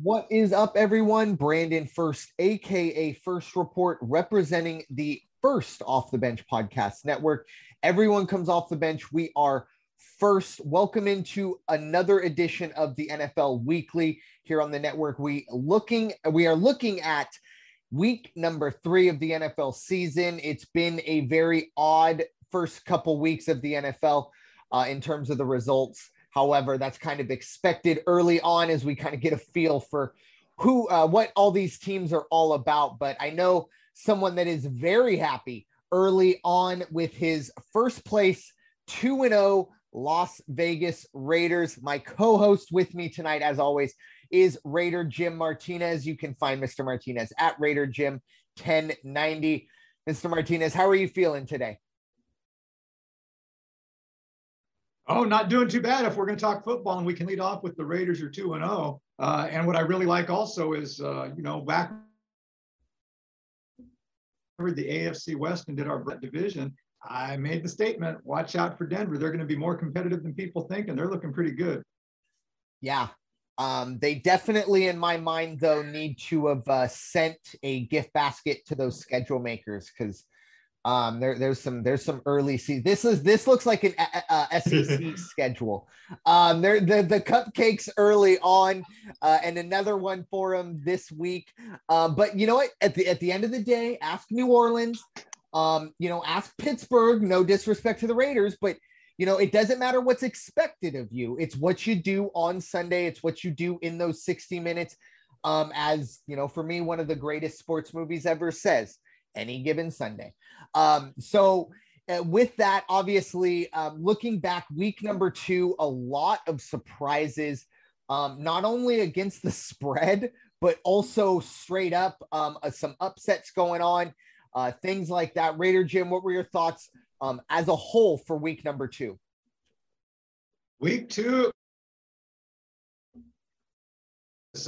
What is up, everyone? Brandon Ferst, aka First Report, representing the First Off the Bench Podcast Network. Everyone comes off the bench. We are first. Welcome into another edition of the NFL Weekly here on the network. We are looking at week number 3 of the NFL season. It's been a very odd first couple weeks of the NFL in terms of the results. However, that's kind of expected early on as we kind of get a feel for what all these teams are all about. But I know someone that is very happy early on with his first place 2-0 Las Vegas Raiders. My co-host with me tonight, as always, is Raider Jim Martinez. You can find Mr. Martinez at Raider Jim 1090. Mr. Martinez, how are you feeling today? Oh, not doing too bad if we're going to talk football, and we can lead off with the Raiders are 2-0. And what I really like also is, back the AFC West and did our division, I made the statement, watch out for Denver. They're going to be more competitive than people think, and they're looking pretty good. Yeah. They definitely, in my mind, though, need to have sent a gift basket to those schedule makers because there's some early season. This looks like an SEC schedule. The cupcakes early on, and another one for them this week. But you know what? At the end of the day, ask New Orleans. Ask Pittsburgh. No disrespect to the Raiders, but it doesn't matter what's expected of you. It's what you do on Sunday. It's what you do in those 60 minutes. As for me, one of the greatest sports movies ever says, any given Sunday. With that, obviously, looking back, week number 2, a lot of surprises, not only against the spread, but also straight up, some upsets going on, things like that. Raider Jim, what were your thoughts as a whole for week number 2? Week 2 is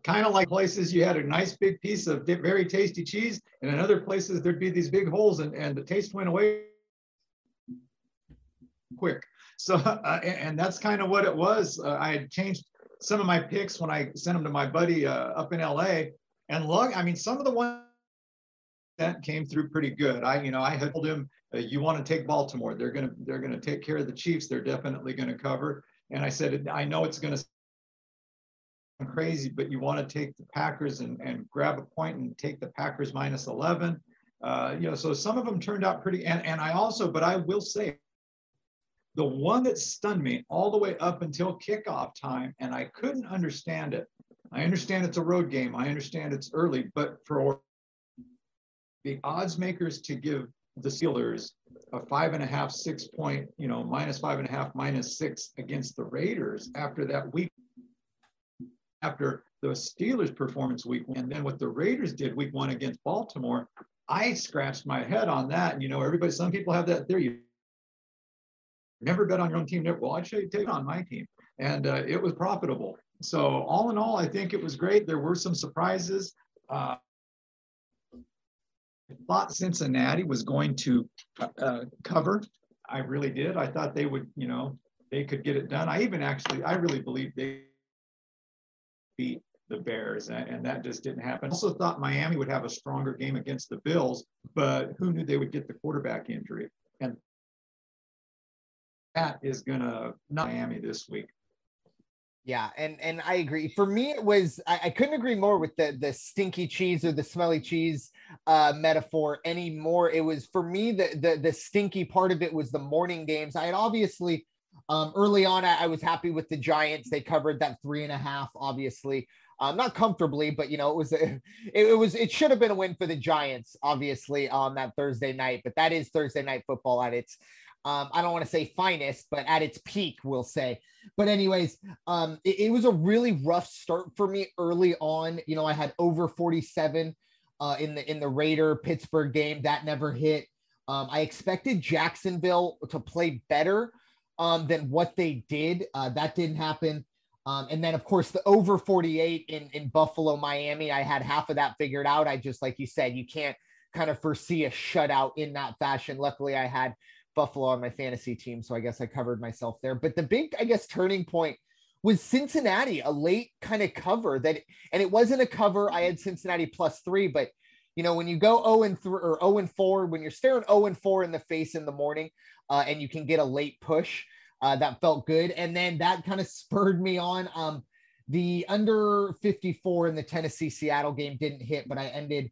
kind of like places you had a nice big piece of very tasty cheese, and in other places there'd be these big holes, and the taste went away quick. So, and that's kind of what it was. I had changed some of my picks when I sent them to my buddy up in LA, and look, I mean, some of the ones that came through pretty good. I had told him, you want to take Baltimore. They're gonna take care of the Chiefs. They're definitely going to cover. And I said, I know it's going to crazy, but you want to take the Packers and grab a point and take the Packers minus 11. So some of them turned out pretty, and but I will say, the one that stunned me all the way up until kickoff time, and I couldn't understand it. I understand it's a road game. I understand it's early, but for the odds makers to give the Steelers a 5.5, 6 point, minus 5.5, minus 6 against the Raiders after that week, after the Steelers performance week, and then what the Raiders did week 1 against Baltimore, I scratched my head on that. Some people have that theory. You never bet on your own team. Well, I'd say take on my team. And it was profitable. So all in all, I think it was great. There were some surprises. I thought Cincinnati was going to cover. I really did. I thought they would, they could get it done. I really believed they beat the Bears, and that just didn't happen. I also thought Miami would have a stronger game against the Bills, but who knew they would get the quarterback injury? And that is gonna not Miami this week. Yeah, and I agree. For me, it was I couldn't agree more with the stinky cheese or the smelly cheese metaphor anymore. It was, for me, the stinky part of it was the morning games. I had obviously early on, I was happy with the Giants. They covered that 3.5, obviously, not comfortably, but it should have been a win for the Giants, obviously, on that Thursday night. But that is Thursday night football at its, I don't want to say finest, but at its peak, we'll say. But anyways, it was a really rough start for me early on. I had over 47 in the Raider Pittsburgh game. That never hit. I expected Jacksonville to play better than what they did. That didn't happen. And then, of course, the over 48 in Buffalo, Miami, I had half of that figured out. I just, like you said, you can't kind of foresee a shutout in that fashion. Luckily, I had Buffalo on my fantasy team, so I guess I covered myself there. But the big, I guess, turning point was Cincinnati, a late kind of cover and it wasn't a cover. I had Cincinnati +3, but when you go 0-3 or 0-4, when you're staring 0-4 in the face in the morning, and you can get a late push, that felt good. And then that kind of spurred me on. The under 54 in the Tennessee Seattle game didn't hit, but I ended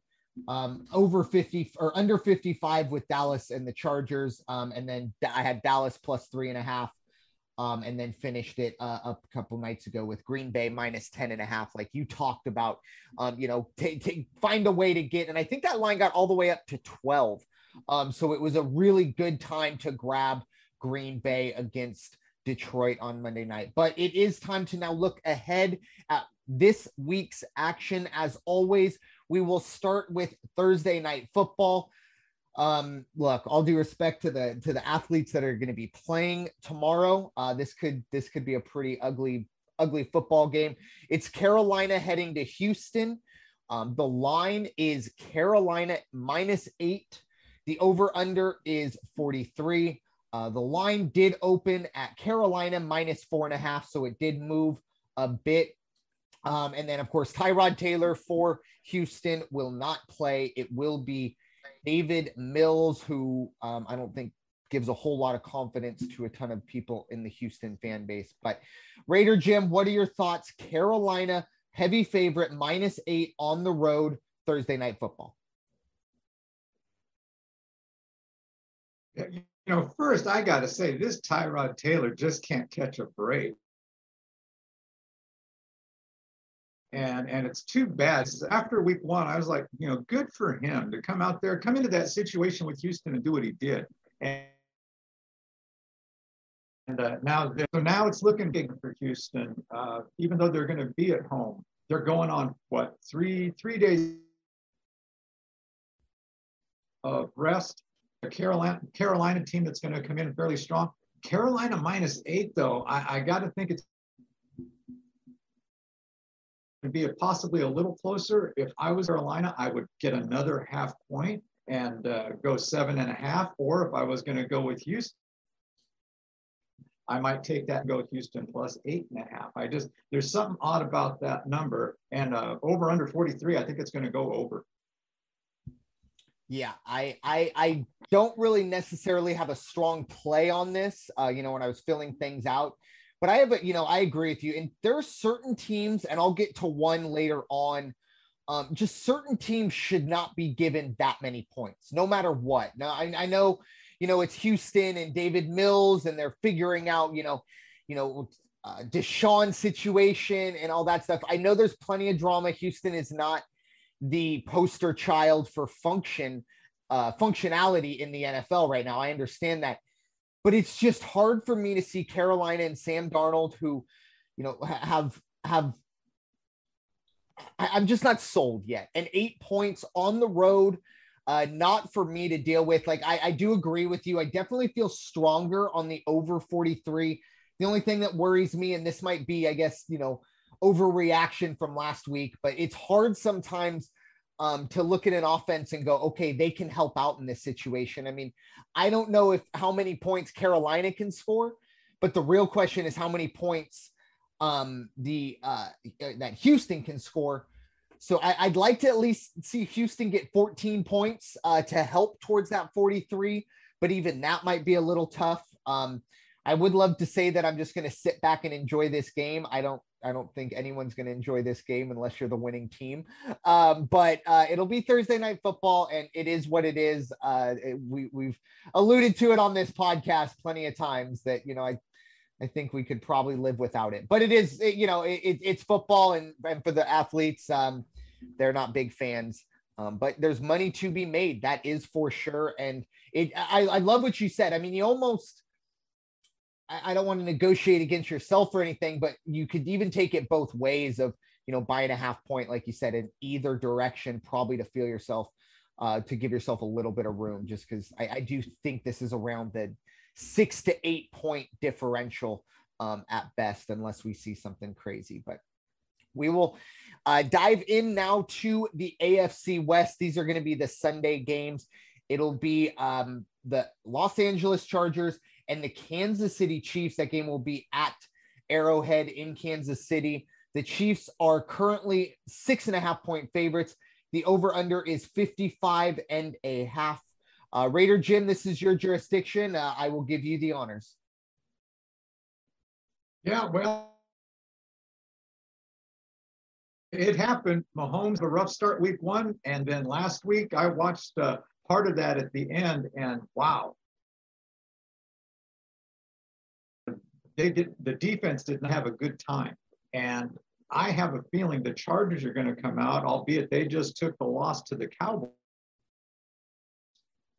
over 50 or under 55 with Dallas and the Chargers. And then I had Dallas +3.5. And then finished it a couple nights ago with Green Bay -10.5, like you talked about. Find a way to get, and I think that line got all the way up to 12. So it was a really good time to grab Green Bay against Detroit on Monday night. But it is time to now look ahead at this week's action. As always, we will start with Thursday night football. Look, all due respect to the athletes that are going to be playing tomorrow, this could be a pretty ugly football game. It's Carolina heading to Houston. The line is Carolina -8. The over under is 43. The line did open at Carolina -4.5, so it did move a bit. And then of course Tyrod Taylor for Houston will not play. It will be David Mills, who I don't think gives a whole lot of confidence to a ton of people in the Houston fan base. But Raider Jim, what are your thoughts? Carolina, heavy favorite, -8 on the road, Thursday night football. First I got to say this Tyrod Taylor just can't catch a break. And it's too bad. After week 1, I was like, good for him to come out there, come into that situation with Houston and do what he did. And now it's looking big for Houston, even though they're going to be at home. They're going on, three days of rest. A Carolina team that's going to come in fairly strong. Carolina -8, though, I got to think it's be possibly a little closer. If I was Carolina, I would get another half point and go 7.5. Or if I was going to go with Houston, I might take that and go with Houston +8.5. There's something odd about that number. And over under 43, I think it's going to go over. Yeah, I don't really necessarily have a strong play on this, when I was filling things out. But I agree with you. And there are certain teams, and I'll get to one later on, just certain teams should not be given that many points, no matter what. Now, I know, it's Houston and David Mills, and they're figuring out, Deshaun situation and all that stuff. I know there's plenty of drama. Houston is not the poster child for functionality in the NFL right now. I understand that. But it's just hard for me to see Carolina and Sam Darnold, who, I'm just not sold yet. And 8 points on the road, not for me to deal with. Like, I do agree with you. I definitely feel stronger on the over 43. The only thing that worries me, and this might be, I guess, overreaction from last week, but it's hard sometimes to look at an offense and go, okay, they can help out in this situation. I mean, I don't know how many points Carolina can score, but the real question is how many points that Houston can score. So I'd like to at least see Houston get 14 points to help towards that 43, but even that might be a little tough. I would love to say that I'm just going to sit back and enjoy this game. I don't think anyone's going to enjoy this game unless you're the winning team. But it'll be Thursday night football, and it is what it is. We've alluded to it on this podcast plenty of times that, I think we could probably live without it, but it is, it's football, and for the athletes, they're not big fans. But there's money to be made. That is for sure. And I love what you said. I mean, I don't want to negotiate against yourself or anything, but you could even take it both ways of, buying a half point, like you said, in either direction, probably to feel yourself, to give yourself a little bit of room, just because I do think this is around the 6 to 8 point differential at best, unless we see something crazy. But we will dive in now to the AFC West. These are going to be the Sunday games. It'll be the Los Angeles Chargers and the Kansas City Chiefs. That game will be at Arrowhead in Kansas City. The Chiefs are currently 6.5-point favorites. The over-under is 55.5. Raider Jim, this is your jurisdiction. I will give you the honors. Yeah, well, it happened. Mahomes, a rough start week 1. And then last week, I watched part of that at the end. And wow. The defense didn't have a good time. And I have a feeling the Chargers are going to come out, albeit they just took the loss to the Cowboys.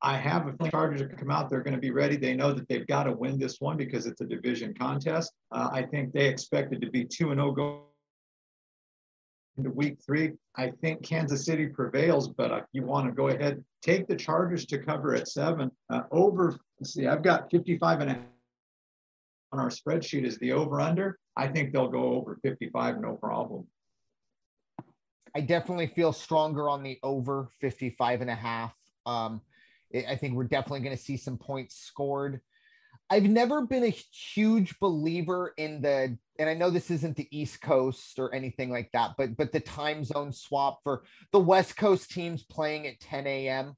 I have a feeling the Chargers are going to come out. They're going to be ready. They know that they've got to win this one because it's a division contest. I think they expected to be 2-0 going into week 3. I think Kansas City prevails, but if you want to go ahead, take the Chargers to cover at 7. Over, let's see, I've got 55.5 on our spreadsheet is the over-under. I think they'll go over 55, no problem. I definitely feel stronger on the over 55.5. I think we're definitely going to see some points scored. I've never been a huge believer in and I know this isn't the East Coast or anything like that, but the time zone swap for the West Coast teams playing at 10 a.m.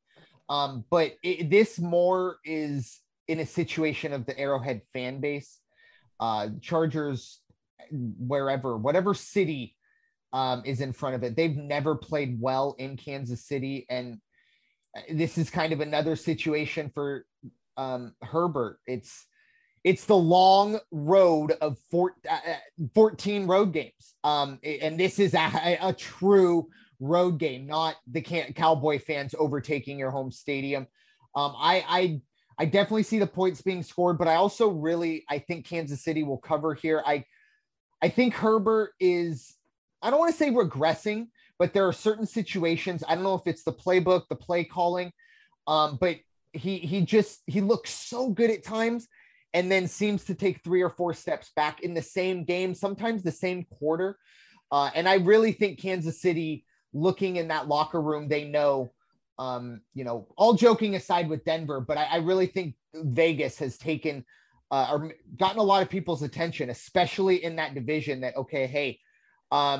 But this more is in a situation of the Arrowhead fan base. Chargers, whatever city is in front of it, they've never played well in Kansas City. And this is kind of another situation for Herbert. It's the long road of 14 road games. And this is a true road game, not the Cowboy fans overtaking your home stadium. I definitely see the points being scored, but I also I think Kansas City will cover here. I think Herbert is, I don't want to say regressing, but there are certain situations. I don't know if it's the playbook, the play calling, but he looks so good at times and then seems to take 3 or 4 steps back in the same game, sometimes the same quarter. And I really think Kansas City, looking in that locker room, they know, all joking aside with Denver, but I really think Vegas has taken or gotten a lot of people's attention, especially in that division, that, okay, hey,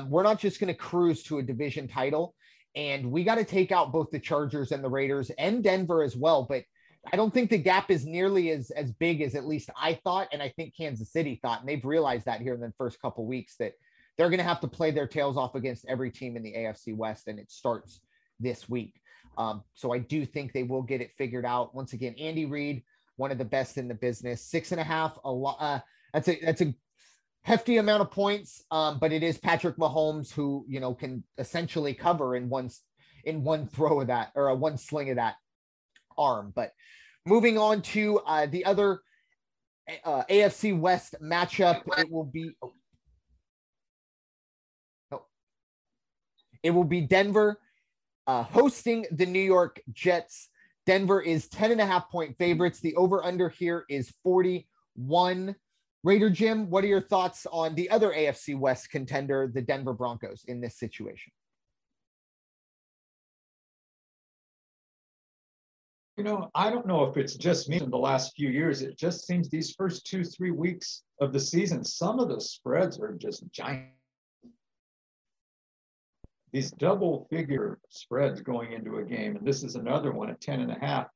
we're not just going to cruise to a division title, and we got to take out both the Chargers and the Raiders and Denver as well. But I don't think the gap is nearly as big as at least I thought. And I think Kansas City thought, and they've realized that here in the first couple of weeks, that they're going to have to play their tails off against every team in the AFC West. And it starts this week. So I do think they will get it figured out. Once again, Andy Reid, one of the best in the business, 6.5, a lot. That's a hefty amount of points. But it is Patrick Mahomes who, can essentially cover in one throw of that, or one sling of that arm. But moving on to the other AFC West matchup, it will be Denver hosting the New York Jets. Denver is 10.5-point favorites. The over-under here is 41. Raider Jim, what are your thoughts on the other AFC West contender, the Denver Broncos, in this situation? I don't know if it's just me in the last few years. It just seems these first 2-3 weeks of the season, some of the spreads are just giant. These double-figure spreads going into a game, and this is another one at 10.5.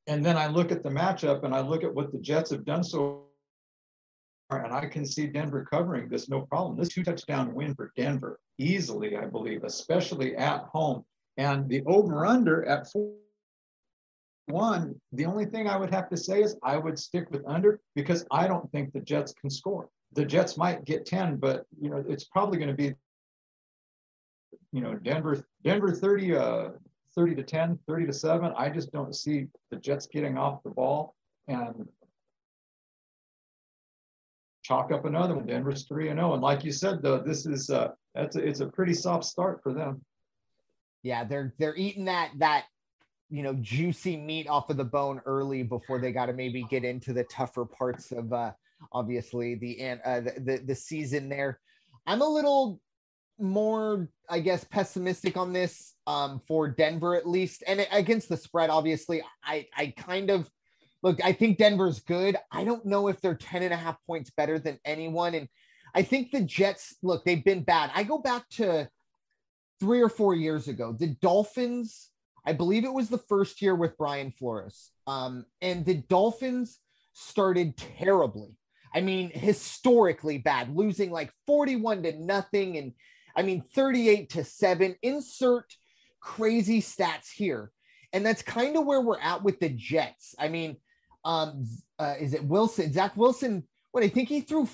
And then I look at the matchup, and I look at what the Jets have done so far, and I can see Denver covering this no problem. This 2-touchdown win for Denver easily, I believe, especially at home. And the over-under at 4-1, the only thing I would have to say is I would stick with under, because I don't think the Jets can score. The Jets might get 10, but it's probably going to be Denver 30-10, 30-7. I just don't see the Jets getting off the ball and chalk up another one. Denver's 3-0, and like you said, though, this is it's a pretty soft start for them. Yeah, they're eating that juicy meat off of the bone early before they got to maybe get into the tougher parts of obviously the season there. I'm a little more, I guess, pessimistic on this for Denver, at least, and against the spread. Obviously, I kind of look, I think Denver's good. I don't know if they're 10.5 points better than anyone. And I think the Jets, look, they've been bad. I go back to 3 or 4 years ago. The Dolphins, I believe it was the first year with Brian Flores. And the Dolphins started terribly. I mean, historically bad, losing like 41-0. And I mean, 38-7. Insert crazy stats here. And that's kind of where we're at with the Jets. I mean, is it Wilson? Zach Wilson, what I think he threw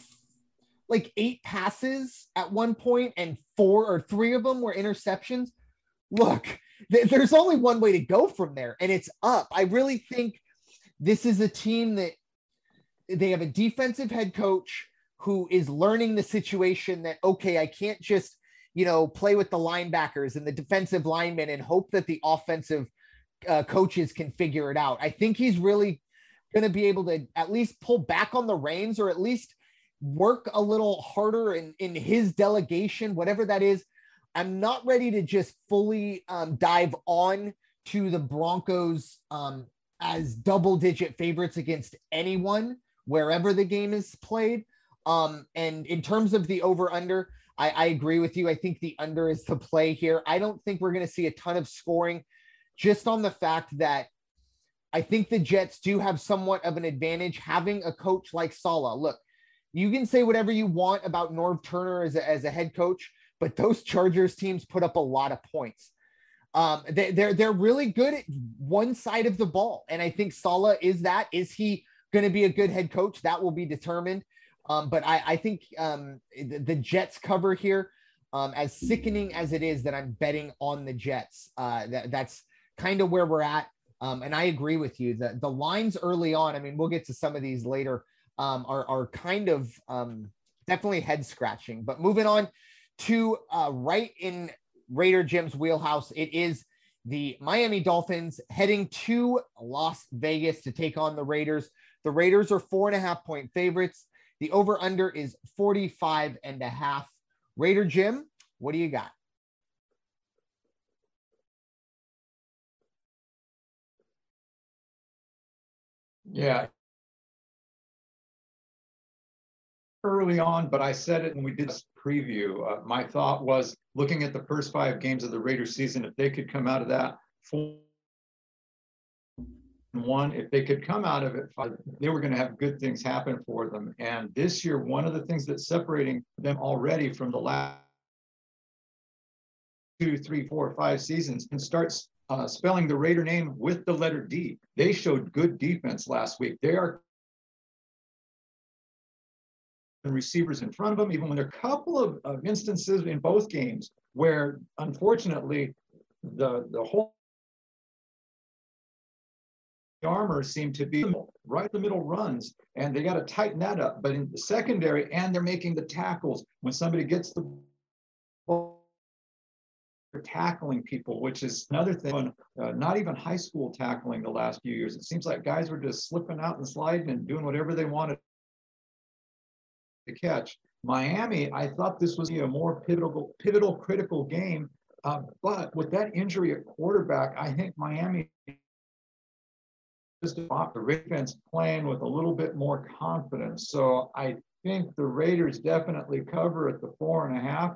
like 8 passes at one point and 4 or 3 of them were interceptions. Look, there's only one way to go from there, and it's up. I really think this is a team that they have a defensive head coach who is learning the situation that, okay, I can't just, play with the linebackers and the defensive linemen and hope that the offensive coaches can figure it out. I think he's really going to be able to at least pull back on the reins, or at least work a little harder in his delegation, whatever that is. I'm not ready to just fully dive on to the Broncos as double-digit favorites against anyone, wherever the game is played. And in terms of the over-under, I agree with you. I think the under is the play here. I don't think we're going to see a ton of scoring, just on the fact that I think the Jets do have somewhat of an advantage having a coach like Saleh. Look, you can say whatever you want about Norv Turner as a head coach, but those Chargers teams put up a lot of points. They're really good at one side of the ball, and I think Saleh is that. Is he going to be a good head coach? That will be determined. But I think the Jets cover here, as sickening as it is that I'm betting on the Jets. That's kind of where we're at. And I agree with you. The lines early on, I mean, we'll get to some of these later, are kind of definitely head scratching. But moving on to right in Raider Jim's wheelhouse, it is the Miami Dolphins heading to Las Vegas to take on the Raiders. The Raiders are 4.5-point favorites. The over-under is 45.5. Raider Jim, what do you got? Yeah. Early on, but I said it when we did this preview. My thought was, looking at the first 5 games of the Raiders season, if they could come out of that 4-1, if they could come out of it, they were going to have good things happen for them. And this year, one of the things that's separating them already from the last 2, 3, 4, 5 seasons and starts spelling the Raider name with the letter D. They showed good defense last week. They are receivers in front of them, even when there are a couple of instances in both games where, unfortunately, the whole armor seemed to be right the middle runs, and they got to tighten that up. But in the secondary, and they're making the tackles when somebody gets the ball, they're tackling people, which is another thing. Not even high school tackling the last few years. It seems like guys were just slipping out and sliding and doing whatever they wanted to catch. Miami, I thought this was a more pivotal, critical game. But with that injury at quarterback, I think Miami just off the Ravens playing with a little bit more confidence. So I think the Raiders definitely cover at the 4.5.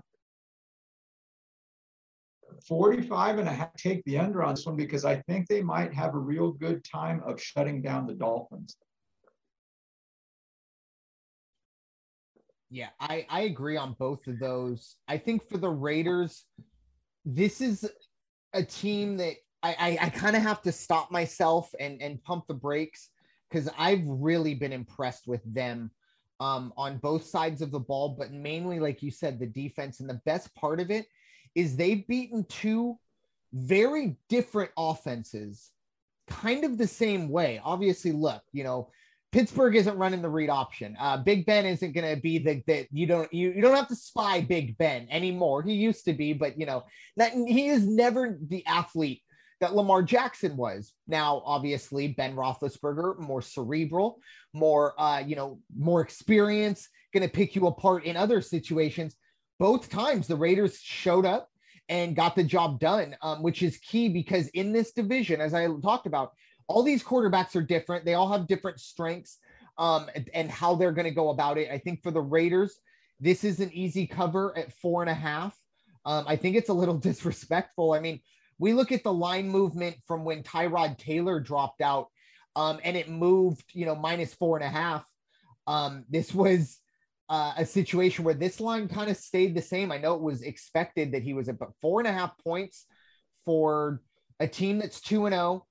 45.5, take the under on this one, because I think they might have a real good time of shutting down the Dolphins. Yeah, I agree on both of those. I think for the Raiders, this is a team that I kind of have to stop myself and pump the brakes, because I've really been impressed with them on both sides of the ball, but mainly, like you said, the defense. And the best part of it is they've beaten 2 very different offenses kind of the same way. Obviously, look, Pittsburgh isn't running the read option. Big Ben isn't going to be the you don't have to spy Big Ben anymore. He used to be, but he is never the athlete that Lamar Jackson was. Now, obviously, Ben Roethlisberger, more cerebral, more more experience, going to pick you apart in other situations. Both times the Raiders showed up and got the job done, which is key, because in this division, as I talked about, all these quarterbacks are different. They all have different strengths and how they're going to go about it. I think for the Raiders, this is an easy cover at 4.5. I think it's a little disrespectful. I mean, we look at the line movement from when Tyrod Taylor dropped out, and it moved, minus 4.5. This was a situation where this line kind of stayed the same. I know it was expected that he was about 4.5 points for a team that's 2-0.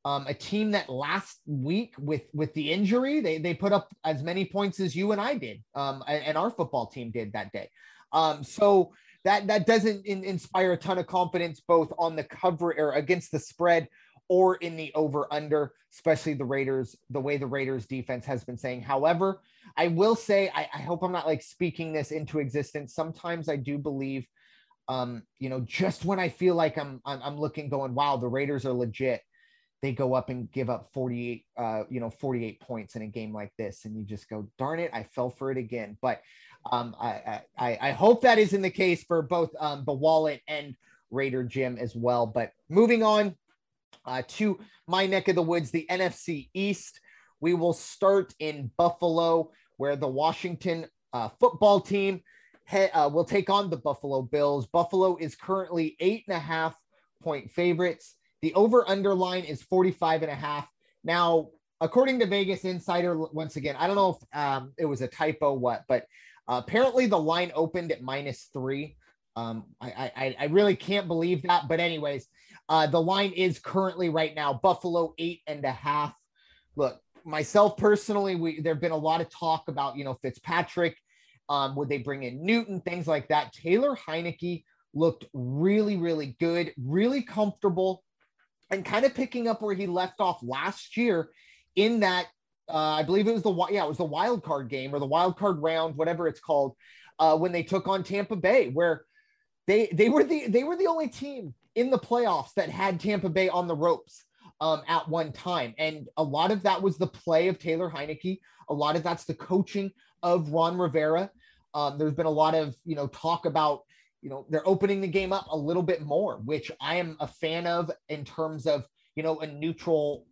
A team that last week with the injury, they put up as many points as you and I did, and our football team did that day. So that doesn't inspire a ton of confidence, both on the cover or against the spread or in the over under, especially the way the Raiders defense has been saying. However, I will say, I hope I'm not like speaking this into existence. Sometimes I do believe, just when I feel like I'm looking going, wow, the Raiders are legit, they go up and give up 48 points in a game like this. And you just go, darn it, I fell for it again. But I hope that isn't the case for both the Wallet and Raider Jim as well. But moving on to my neck of the woods, the NFC East, we will start in Buffalo, where the Washington football team will take on the Buffalo Bills. Buffalo is currently 8.5-point favorites. The over-under line is 45.5. Now, according to Vegas Insider, once again, I don't know if it was a typo, but apparently the line opened at -3. I really can't believe that. But anyways, the line is currently right now Buffalo 8.5. Look, myself personally, there've been a lot of talk about, Fitzpatrick. Would they bring in Newton, things like that? Taylor Heineke looked really, really good, really comfortable, and kind of picking up where he left off last year in that, I believe it was the wild card game or the wild card round, whatever it's called, when they took on Tampa Bay, where they were the only team in the playoffs that had Tampa Bay on the ropes at one time. And a lot of that was the play of Taylor Heineke. A lot of that's the coaching of Ron Rivera. There's been a lot of, talk about, they're opening the game up a little bit more, which I am a fan of in terms of, a neutral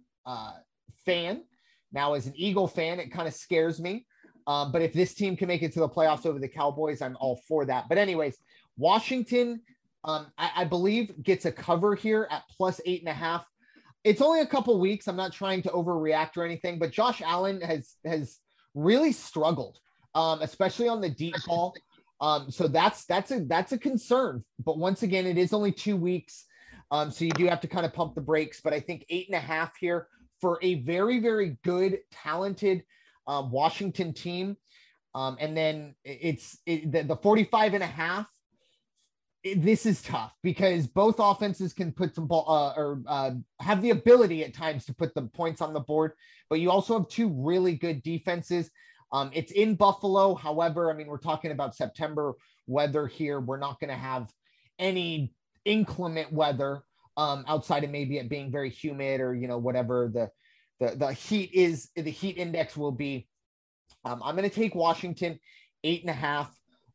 fan. Now, as an Eagle fan, it kind of scares me. But if this team can make it to the playoffs over the Cowboys, I'm all for that. But anyways, Washington, I believe, gets a cover here at +8.5. It's only a couple weeks. I'm not trying to overreact or anything, but Josh Allen has really struggled, especially on the deep ball. So that's a concern. But once again, it is only 2 weeks. So you do have to kind of pump the brakes. But I think 8.5 here for a very, very good, talented Washington team. And then the 45.5. This is tough because both offenses can put some ball have the ability at times to put the points on the board, but you also have two really good defenses. It's in Buffalo. However, I mean, we're talking about September weather here. We're not going to have any inclement weather outside of maybe it being very humid or, whatever the heat is, the heat index will be. I'm going to take Washington 8.5.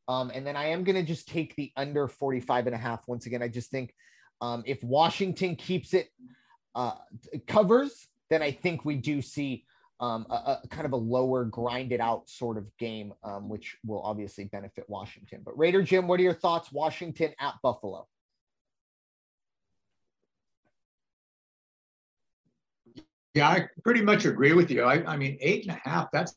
And then I am going to just take the under 45.5. Once again, I just think if Washington keeps it covers, then I think we do see a kind of a lower grinded out sort of game, which will obviously benefit Washington. But Raider Jim, what are your thoughts? Washington at Buffalo. Yeah, I pretty much agree with you. I mean, 8.5, that's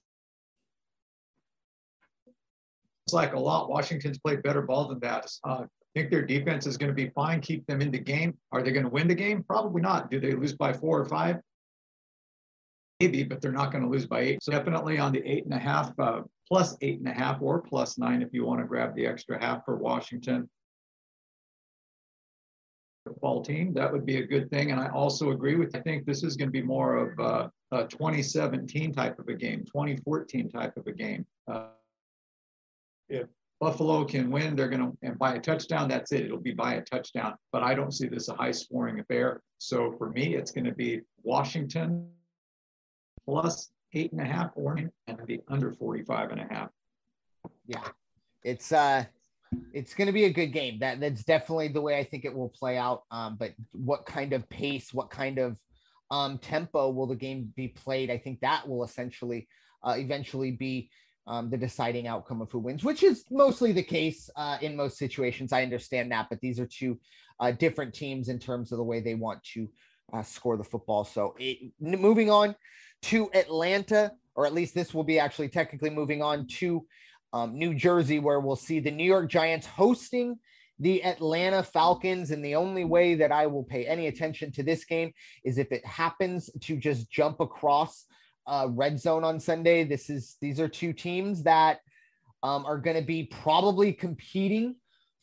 like a lot. Washington's played better ball than that. I think their defense is going to be fine, keep them in the game. Are they going to win the game? Probably not. Do they lose by 4 or 5? Maybe, but they're not going to lose by 8. So definitely on the 8.5, plus 8.5 or plus 9 if you want to grab the extra half for Washington. Football team, that would be a good thing. And I also agree with you. I think this is going to be more of a 2017 type of a game, 2014 type of a game. If Buffalo can win, they're going to, and by a touchdown, that's it. It'll be by a touchdown. But I don't see this a high-scoring affair. So for me, it's going to be Washington plus 8.5 or and the under 45.5. Yeah, it's going to be a good game. That's definitely the way I think it will play out. But what kind of pace, what kind of tempo will the game be played? I think that will essentially eventually be the deciding outcome of who wins, which is mostly the case in most situations. I understand that, but these are two different teams in terms of the way they want to score the football. So moving on to Atlanta, or at least this will be actually technically moving on to New Jersey, where we'll see the New York Giants hosting the Atlanta Falcons. And the only way that I will pay any attention to this game is if it happens to just jump across red zone on Sunday. These are two teams that are going to be probably competing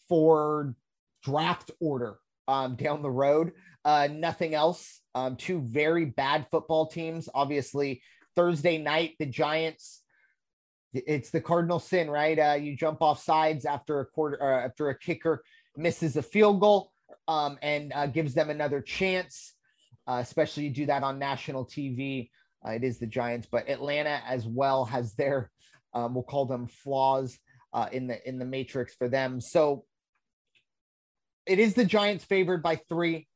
for draft order down the road. Nothing else. Two very bad football teams. Obviously, Thursday night, the Giants, it's the cardinal sin, right? You jump off sides after a kicker misses a field goal and gives them another chance. Especially you do that on national TV. It is the Giants, but Atlanta as well has their, we'll call them flaws in the matrix for them. So it is the Giants favored by 3.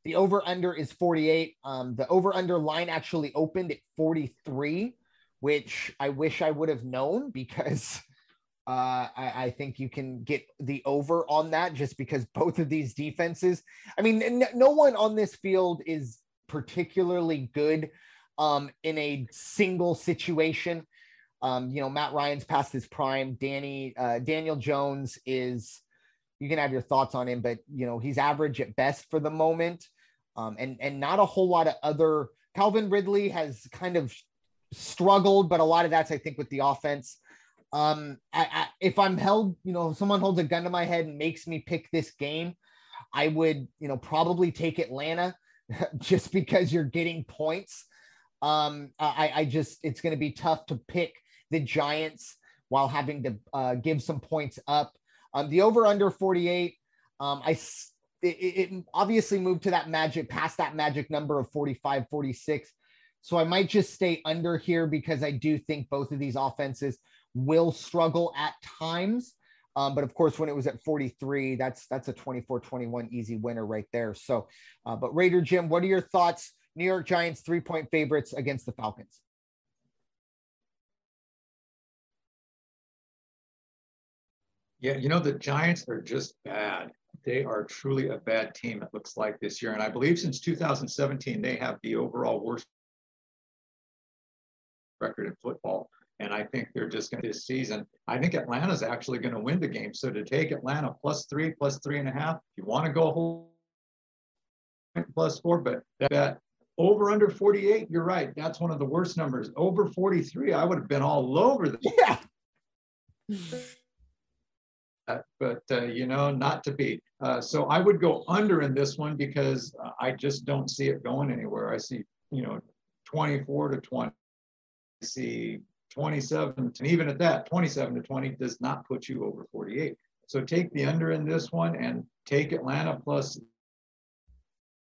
The over-under is 48. The over-under line actually opened at 43, which I wish I would have known, because I think you can get the over on that just because both of these defenses, I mean, no one on this field is particularly good in a single situation. Matt Ryan's past his prime. Daniel Jones is, you can have your thoughts on him, but he's average at best for the moment. And not a whole lot of other. Calvin Ridley has kind of struggled, but a lot of that's, I think, with the offense. If I'm held, if someone holds a gun to my head and makes me pick this game, I would, probably take Atlanta just because you're getting points. It's going to be tough to pick the Giants while having to give some points up. The over under 48. It obviously moved to past that magic number of 45, 46. So I might just stay under here because I do think both of these offenses will struggle at times. But of course, when it was at 43, that's a 24-21 easy winner right there. So, but Raider Jim, what are your thoughts? New York Giants 3-point favorites against the Falcons. Yeah, the Giants are just bad. They are truly a bad team, it looks like, this year. And I believe since 2017, they have the overall worst record in football. And I think they're just going to this season. I think Atlanta's actually going to win the game. So to take Atlanta +3, +3.5, if you want to go a whole +4, but that over under 48, you're right. That's one of the worst numbers. Over 43, I would have been all over this. Yeah. But not to be. So I would go under in this one because I just don't see it going anywhere. I see, 24-20. I see 27, and even at that, 27-20 does not put you over 48. So take the under in this one and take Atlanta +3.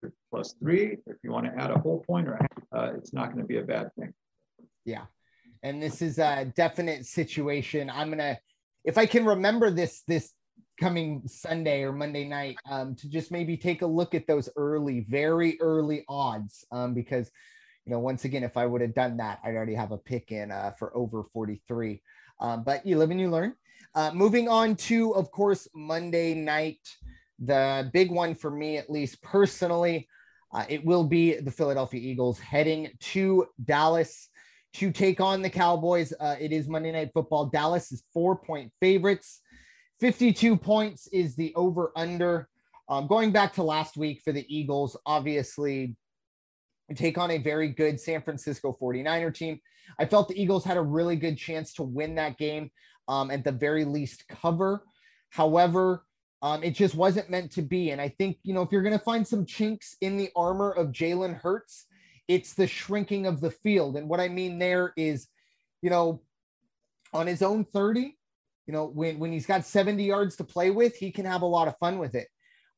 If you want to add a whole point or it's not going to be a bad thing. Yeah. And this is a definite situation. I'm going to, if I can remember this coming Sunday or Monday night, to just maybe take a look at those very early odds, because, once again, if I would have done that, I'd already have a pick in for over 43. But you live and you learn. Moving on to, of course, Monday night, the big one for me, at least personally, it will be the Philadelphia Eagles heading to Dallas to take on the Cowboys. It is Monday Night Football. Dallas is 4-point favorites. 52 points is the over-under. Going back to last week for the Eagles, obviously, take on a very good San Francisco 49er team. I felt the Eagles had a really good chance to win that game, at the very least cover. However, it just wasn't meant to be. And I think, if you're going to find some chinks in the armor of Jalen Hurts, it's the shrinking of the field. And what I mean there is, on his own 30, when he's got 70 yards to play with, he can have a lot of fun with it.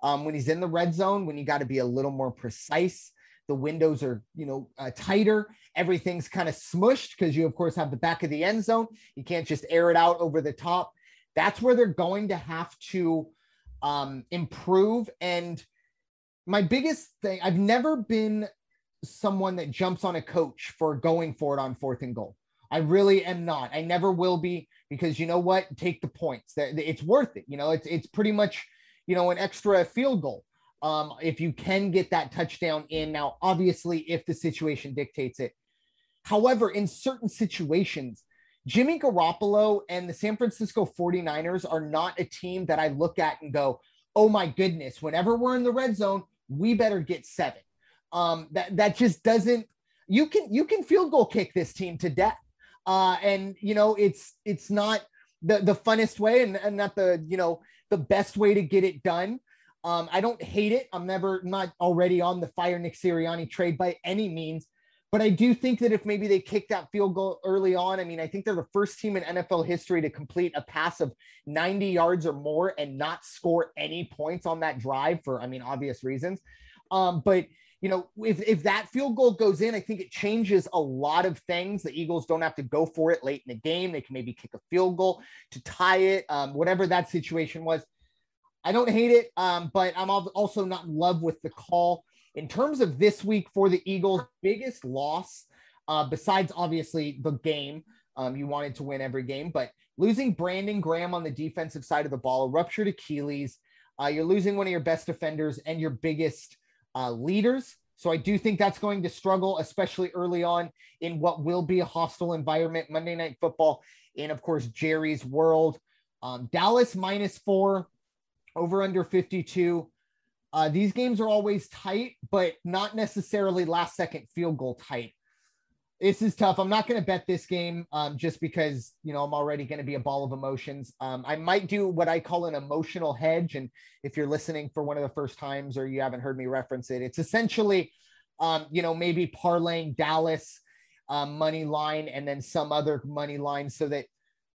When he's in the red zone, when you got to be a little more precise, the windows are, tighter. Everything's kind of smushed because you, of course, have the back of the end zone. You can't just air it out over the top. That's where they're going to have to improve. And my biggest thing, I've never been someone that jumps on a coach for going for it on 4th and goal. I really am not. I never will be, because you know what? Take the points. It's worth it. It's pretty much, an extra field goal. If you can get that touchdown in. Now, obviously, if the situation dictates it. However, in certain situations, Jimmy Garoppolo and the San Francisco 49ers are not a team that I look at and go, oh my goodness, whenever we're in the red zone, we better get 7. That just doesn't. You can field goal kick this team to death. And it's not the funnest way and not the best way to get it done. I don't hate it. I'm not already on the fire Nick Sirianni trade by any means, but I do think that if maybe they kick that field goal early on, I mean, I think they're the first team in NFL history to complete a pass of 90 yards or more and not score any points on that drive for, obvious reasons. But if that field goal goes in, I think it changes a lot of things. The Eagles don't have to go for it late in the game. They can maybe kick a field goal to tie it, whatever that situation was. I don't hate it, but I'm also not in love with the call. In terms of this week for the Eagles, biggest loss, besides obviously the game, you wanted to win every game, but losing Brandon Graham on the defensive side of the ball, a ruptured Achilles, you're losing one of your best defenders and your biggest leaders. So I do think that's going to struggle, especially early on in what will be a hostile environment, Monday Night Football, in, of course, Jerry's world. Dallas -4, over under 52. These games are always tight, but not necessarily last second field goal tight. This is tough. I'm not going to bet this game just because, I'm already going to be a ball of emotions. I might do what I call an emotional hedge. And if you're listening for one of the first times or you haven't heard me reference it, it's essentially, maybe parlaying Dallas money line and then some other money line so that,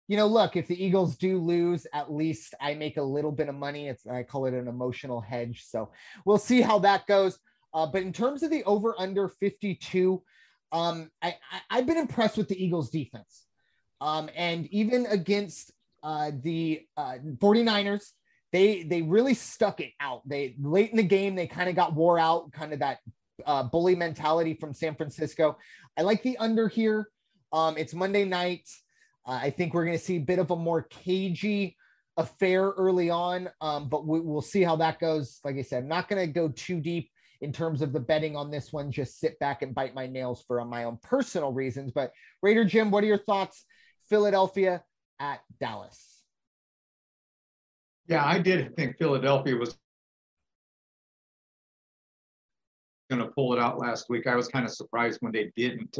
look, if the Eagles do lose, at least I make a little bit of money. I call it an emotional hedge. So we'll see how that goes. But in terms of the over under 52, I've been impressed with the Eagles defense. And even against the 49ers, they really stuck it out. They late in the game, they kind of got wore out, kind of that bully mentality from San Francisco. I like the under here. It's Monday night. I think we're going to see a bit of a more cagey affair early on, but we'll see how that goes. Like I said, I'm not going to go too deep in terms of the betting on this one. Just sit back and bite my nails for my own personal reasons. But Raider Jim, what are your thoughts? Philadelphia at Dallas. Yeah, I did think Philadelphia was going to pull it out last week. I was kind of surprised when they didn't.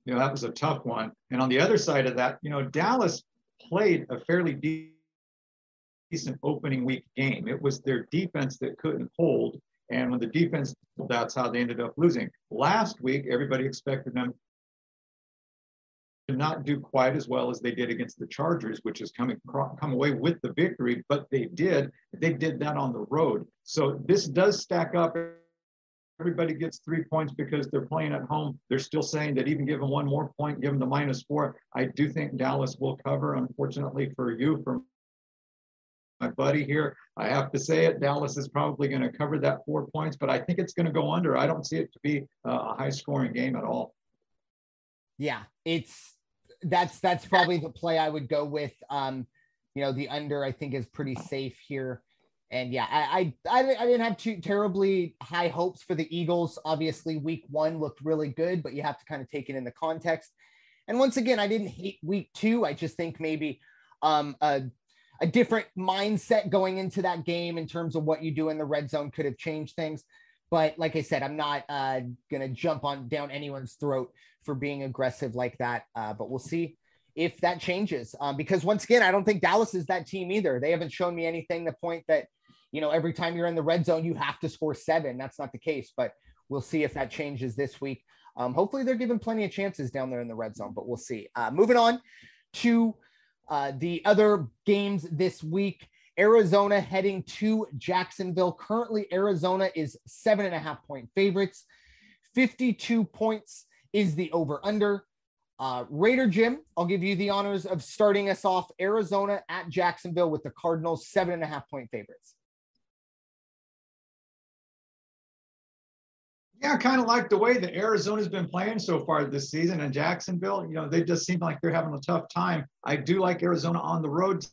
That was a tough one. And on the other side of that, Dallas played a fairly decent opening week game. It was their defense that couldn't hold. And when the defense, that's how they ended up losing. Last week, everybody expected them to not do quite as well as they did against the Chargers, which is come away with the victory, but they did. They did that on the road. So this does stack up. Everybody gets 3 points because they're playing at home. They're still saying that even give them one more point, give them the -4. I do think Dallas will cover. Unfortunately for you, for my buddy here, I have to say it. Dallas is probably going to cover that 4 points, but I think it's going to go under. I don't see it to be a high-scoring game at all. Yeah, that's probably the play I would go with. The under I think is pretty safe here. And yeah, I didn't have too terribly high hopes for the Eagles. Obviously, week 1 looked really good, but you have to kind of take it in the context. And once again, I didn't hate week 2. I just think maybe a different mindset going into that game in terms of what you do in the red zone could have changed things. But like I said, I'm not going to jump down anyone's throat for being aggressive like that. But we'll see if that changes. Because once again, I don't think Dallas is that team either. They haven't shown me anything to point that, every time you're in the red zone, you have to score 7. That's not the case, but we'll see if that changes this week. Hopefully they're given plenty of chances down there in the red zone, but we'll see. Moving on to the other games this week. Arizona heading to Jacksonville. Currently, Arizona is 7.5-point favorites. 52 points is the over-under. Raider Jim, I'll give you the honors of starting us off. Arizona at Jacksonville with the Cardinals 7.5-point favorites. Yeah, I kind of like the way that Arizona's been playing so far this season, and Jacksonville, they just seem like they're having a tough time. I do like Arizona on the road.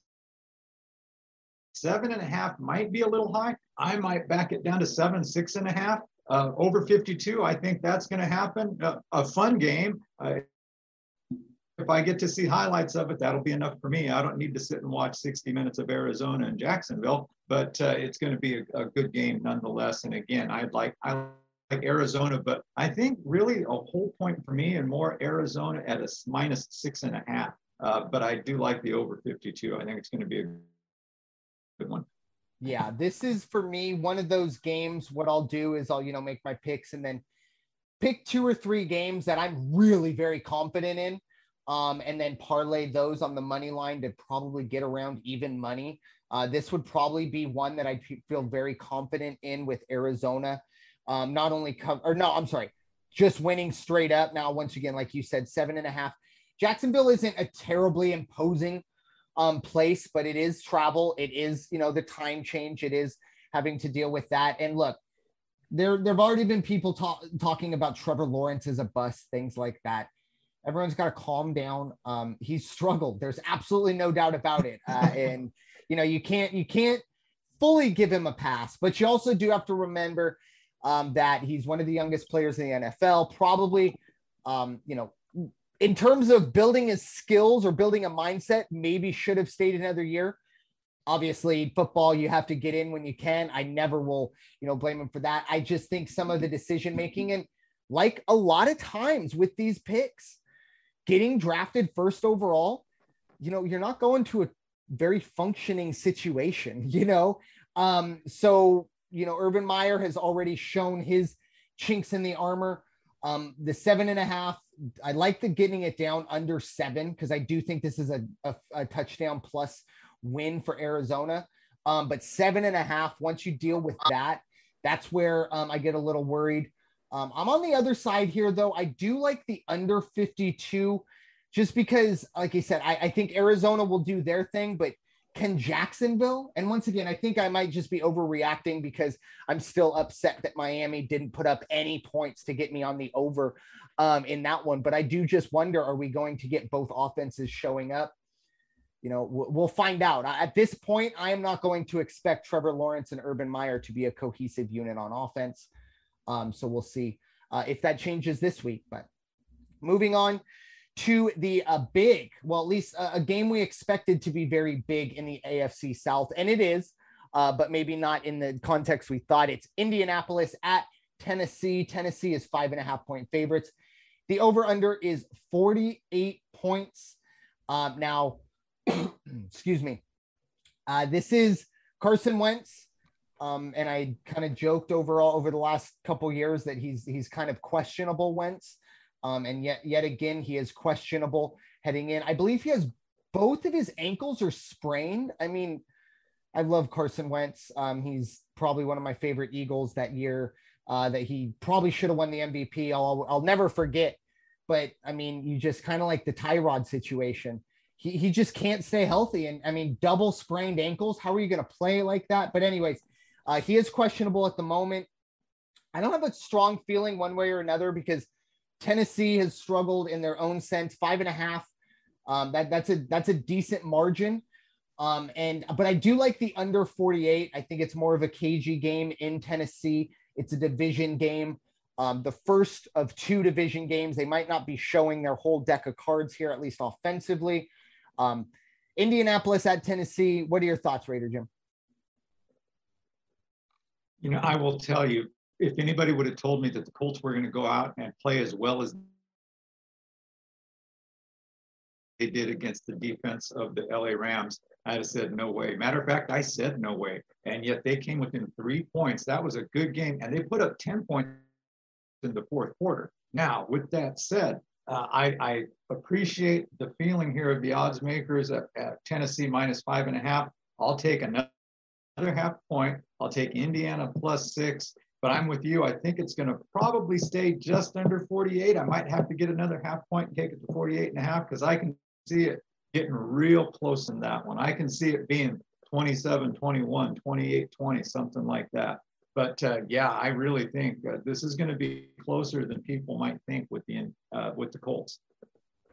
7.5 might be a little high. I might back it down to 7, 6.5. Over 52, I think that's going to happen. A fun game. If I get to see highlights of it, that'll be enough for me. I don't need to sit and watch 60 minutes of Arizona and Jacksonville, but it's going to be a good game nonetheless. And again, I like Arizona, but I think really a whole point for me and more Arizona at a minus 6.5. But I do like the over 52. I think it's going to be a good one. Yeah, this is for me one of those games. What I'll do is I'll make my picks and then pick 2 or 3 games that I'm really very confident in, and then parlay those on the money line to probably get around even money. This would probably be one that I feel very confident in with Arizona. Not only just winning straight up. Now, once again, like you said, 7.5. Jacksonville isn't a terribly imposing place, but it is travel. It is, the time change. It is having to deal with that. And look, there've already been people talking about Trevor Lawrence as a bust, things like that. Everyone's got to calm down. He's struggled. There's absolutely no doubt about it. And you can't fully give him a pass, but you also do have to remember that he's one of the youngest players in the NFL. Probably, in terms of building his skills or building a mindset, maybe should have stayed another year. Obviously, football, you have to get in when you can. I never will, blame him for that. I just think some of the decision making, and like a lot of times with these picks, getting drafted first overall, you're not going to a very functioning situation, So, Urban Meyer has already shown his chinks in the armor. The 7.5, I like the getting it down under 7 because I do think this is a touchdown plus win for Arizona. But 7.5, once you deal with that, that's where I get a little worried. I'm on the other side here, though. I do like the under 52 just because, like I said, I think Arizona will do their thing, but can Jacksonville? And once again, I think I might just be overreacting because I'm still upset that Miami didn't put up any points to get me on the over in that one. But I do just wonder, are we going to get both offenses showing up? We'll find out. At this point, I am not going to expect Trevor Lawrence and Urban Meyer to be a cohesive unit on offense. So we'll see if that changes this week. But moving on to the big, well, at least a game we expected to be very big in the AFC South, and it is, but maybe not in the context we thought. It's Indianapolis at Tennessee. Tennessee is 5.5-point favorites. The over-under is 48 points. Now, excuse me. This is Carson Wentz. And I kind of joked over the last couple years that he's kind of questionable Wentz. And yet again, he is questionable heading in. I believe he has both of his ankles are sprained. I mean, I love Carson Wentz. He's probably one of my favorite Eagles that year, that he probably should have won the MVP. I'll never forget. But I mean, you just kind of like the Tyrod situation. He just can't stay healthy. And I mean, double sprained ankles. How are you going to play like that? But anyways, he is questionable at the moment. I don't have a strong feeling one way or another because Tennessee has struggled in their own sense. 5.5. That's a decent margin. But I do like the under 48. I think it's more of a cagey game in Tennessee. It's a division game. The first of 2 division games. They might not be showing their whole deck of cards here, at least offensively. Indianapolis at Tennessee. What are your thoughts, Raider Jim? I will tell you, if anybody would have told me that the Colts were going to go out and play as well as they did against the defense of the LA Rams, I'd have said no way. Matter of fact, I said no way. And yet they came within 3 points. That was a good game. And they put up 10 points in the fourth quarter. Now, with that said, I appreciate the feeling here of the odds makers at Tennessee minus 5.5. I'll take another half point. I'll take Indiana plus 6. But I'm with you. I think it's going to probably stay just under 48. I might have to get another half point and take it to 48.5 because I can see it getting real close in that one. I can see it being 27-21, 28-20, something like that. But yeah, I really think this is going to be closer than people might think with the Colts.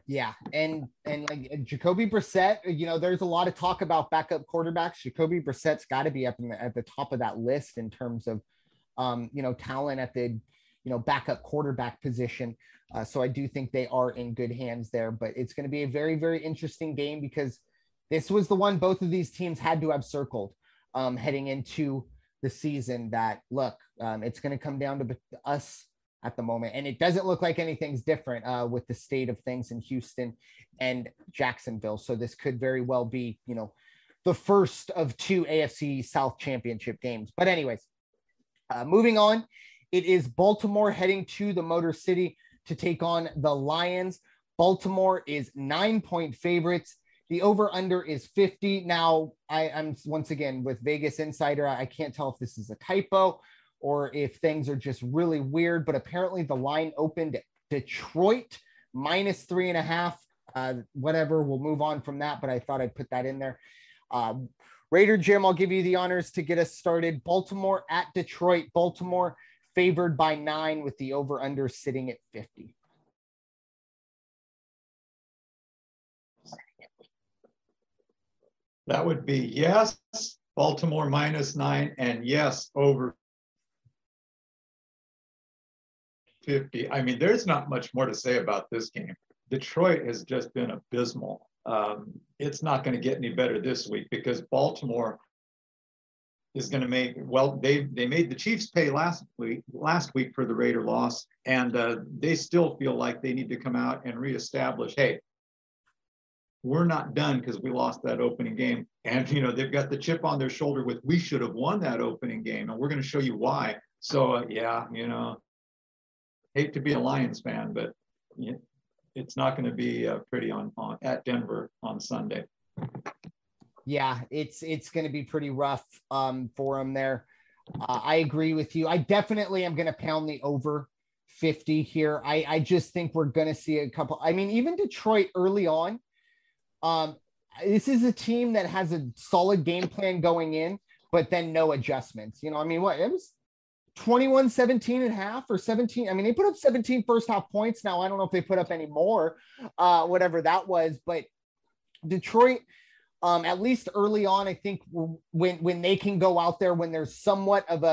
Yeah, and like Jacoby Brissett, there's a lot of talk about backup quarterbacks. Jacoby Brissett's got to be up at the top of that list in terms of, talent at the, backup quarterback position. So I do think they are in good hands there. But it's going to be a very, very interesting game because this was the one both of these teams had to have circled heading into the season. That look, it's going to come down to us at the moment. And it doesn't look like anything's different with the state of things in Houston and Jacksonville. So this could very well be, the first of two AFC South championship games. But anyways, moving on, it is Baltimore heading to the Motor City to take on the Lions. Baltimore is 9-point favorites. The over-under is 50. Now, I'm once again with Vegas Insider. I can't tell if this is a typo or if things are just really weird, but apparently the line opened at Detroit -3.5. Whatever, we'll move on from that, but I thought I'd put that in there. Raider Jim, I'll give you the honors to get us started. Baltimore at Detroit. Baltimore favored by 9 with the over-under sitting at 50. That would be yes, Baltimore -9, and yes, over 50. I mean, there's not much more to say about this game. Detroit has just been abysmal. It's not going to get any better this week because Baltimore is going to make, well, they made the Chiefs pay last week for the Raider loss, and they still feel like they need to come out and reestablish, hey, we're not done because we lost that opening game. And, they've got the chip on their shoulder with, we should have won that opening game, and we're going to show you why. So, yeah, hate to be a Lions fan, but it's not going to be pretty on at Denver on Sunday. Yeah, it's going to be pretty rough for them there. I agree with you. I definitely am going to pound the over 50 here. I just think we're going to see a couple. I mean, even Detroit early on. This is a team that has a solid game plan going in, but then no adjustments. I mean, what it was 21-17 and a half or 17. I mean, they put up 17 first half points. Now, I don't know if they put up any more, whatever that was, but Detroit, at least early on, I think when they can go out there, when there's somewhat of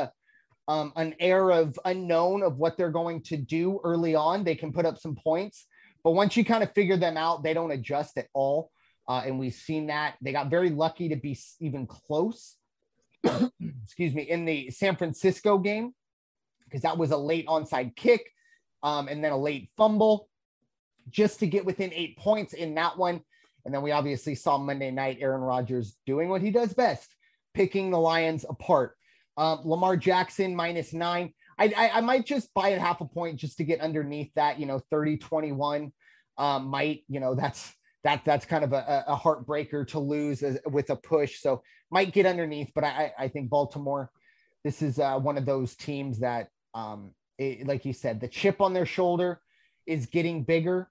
an air of unknown of what they're going to do early on, they can put up some points. But once you kind of figure them out, they don't adjust at all. And we've seen that. They got very lucky to be even close, excuse me, in the San Francisco game, because that was a late onside kick and then a late fumble just to get within 8 points in that one. And then we obviously saw Monday night Aaron Rodgers doing what he does best, picking the Lions apart. Lamar Jackson -9. I might just buy it half a point just to get underneath that, 30-21 might, that's kind of a heartbreaker to lose with a push. So might get underneath, but I think Baltimore, this is one of those teams that, like you said, the chip on their shoulder is getting bigger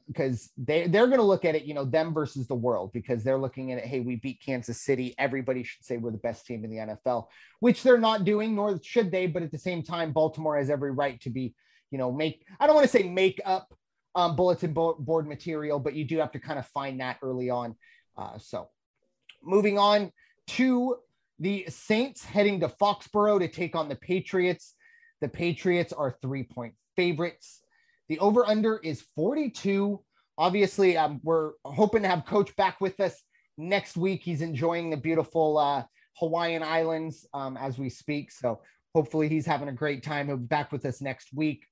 because they're going to look at it, them versus the world, because they're looking at it. Hey, we beat Kansas City. Everybody should say we're the best team in the NFL, which they're not doing, nor should they. But at the same time, Baltimore has every right to be, I don't want to say make up bulletin board material, but you do have to kind of find that early on. So moving on to the Saints heading to Foxborough to take on the Patriots. The Patriots are 3-point favorites. The over-under is 42. Obviously, we're hoping to have Coach back with us next week. He's enjoying the beautiful Hawaiian Islands as we speak. So hopefully he's having a great time. He'll be back with us next week.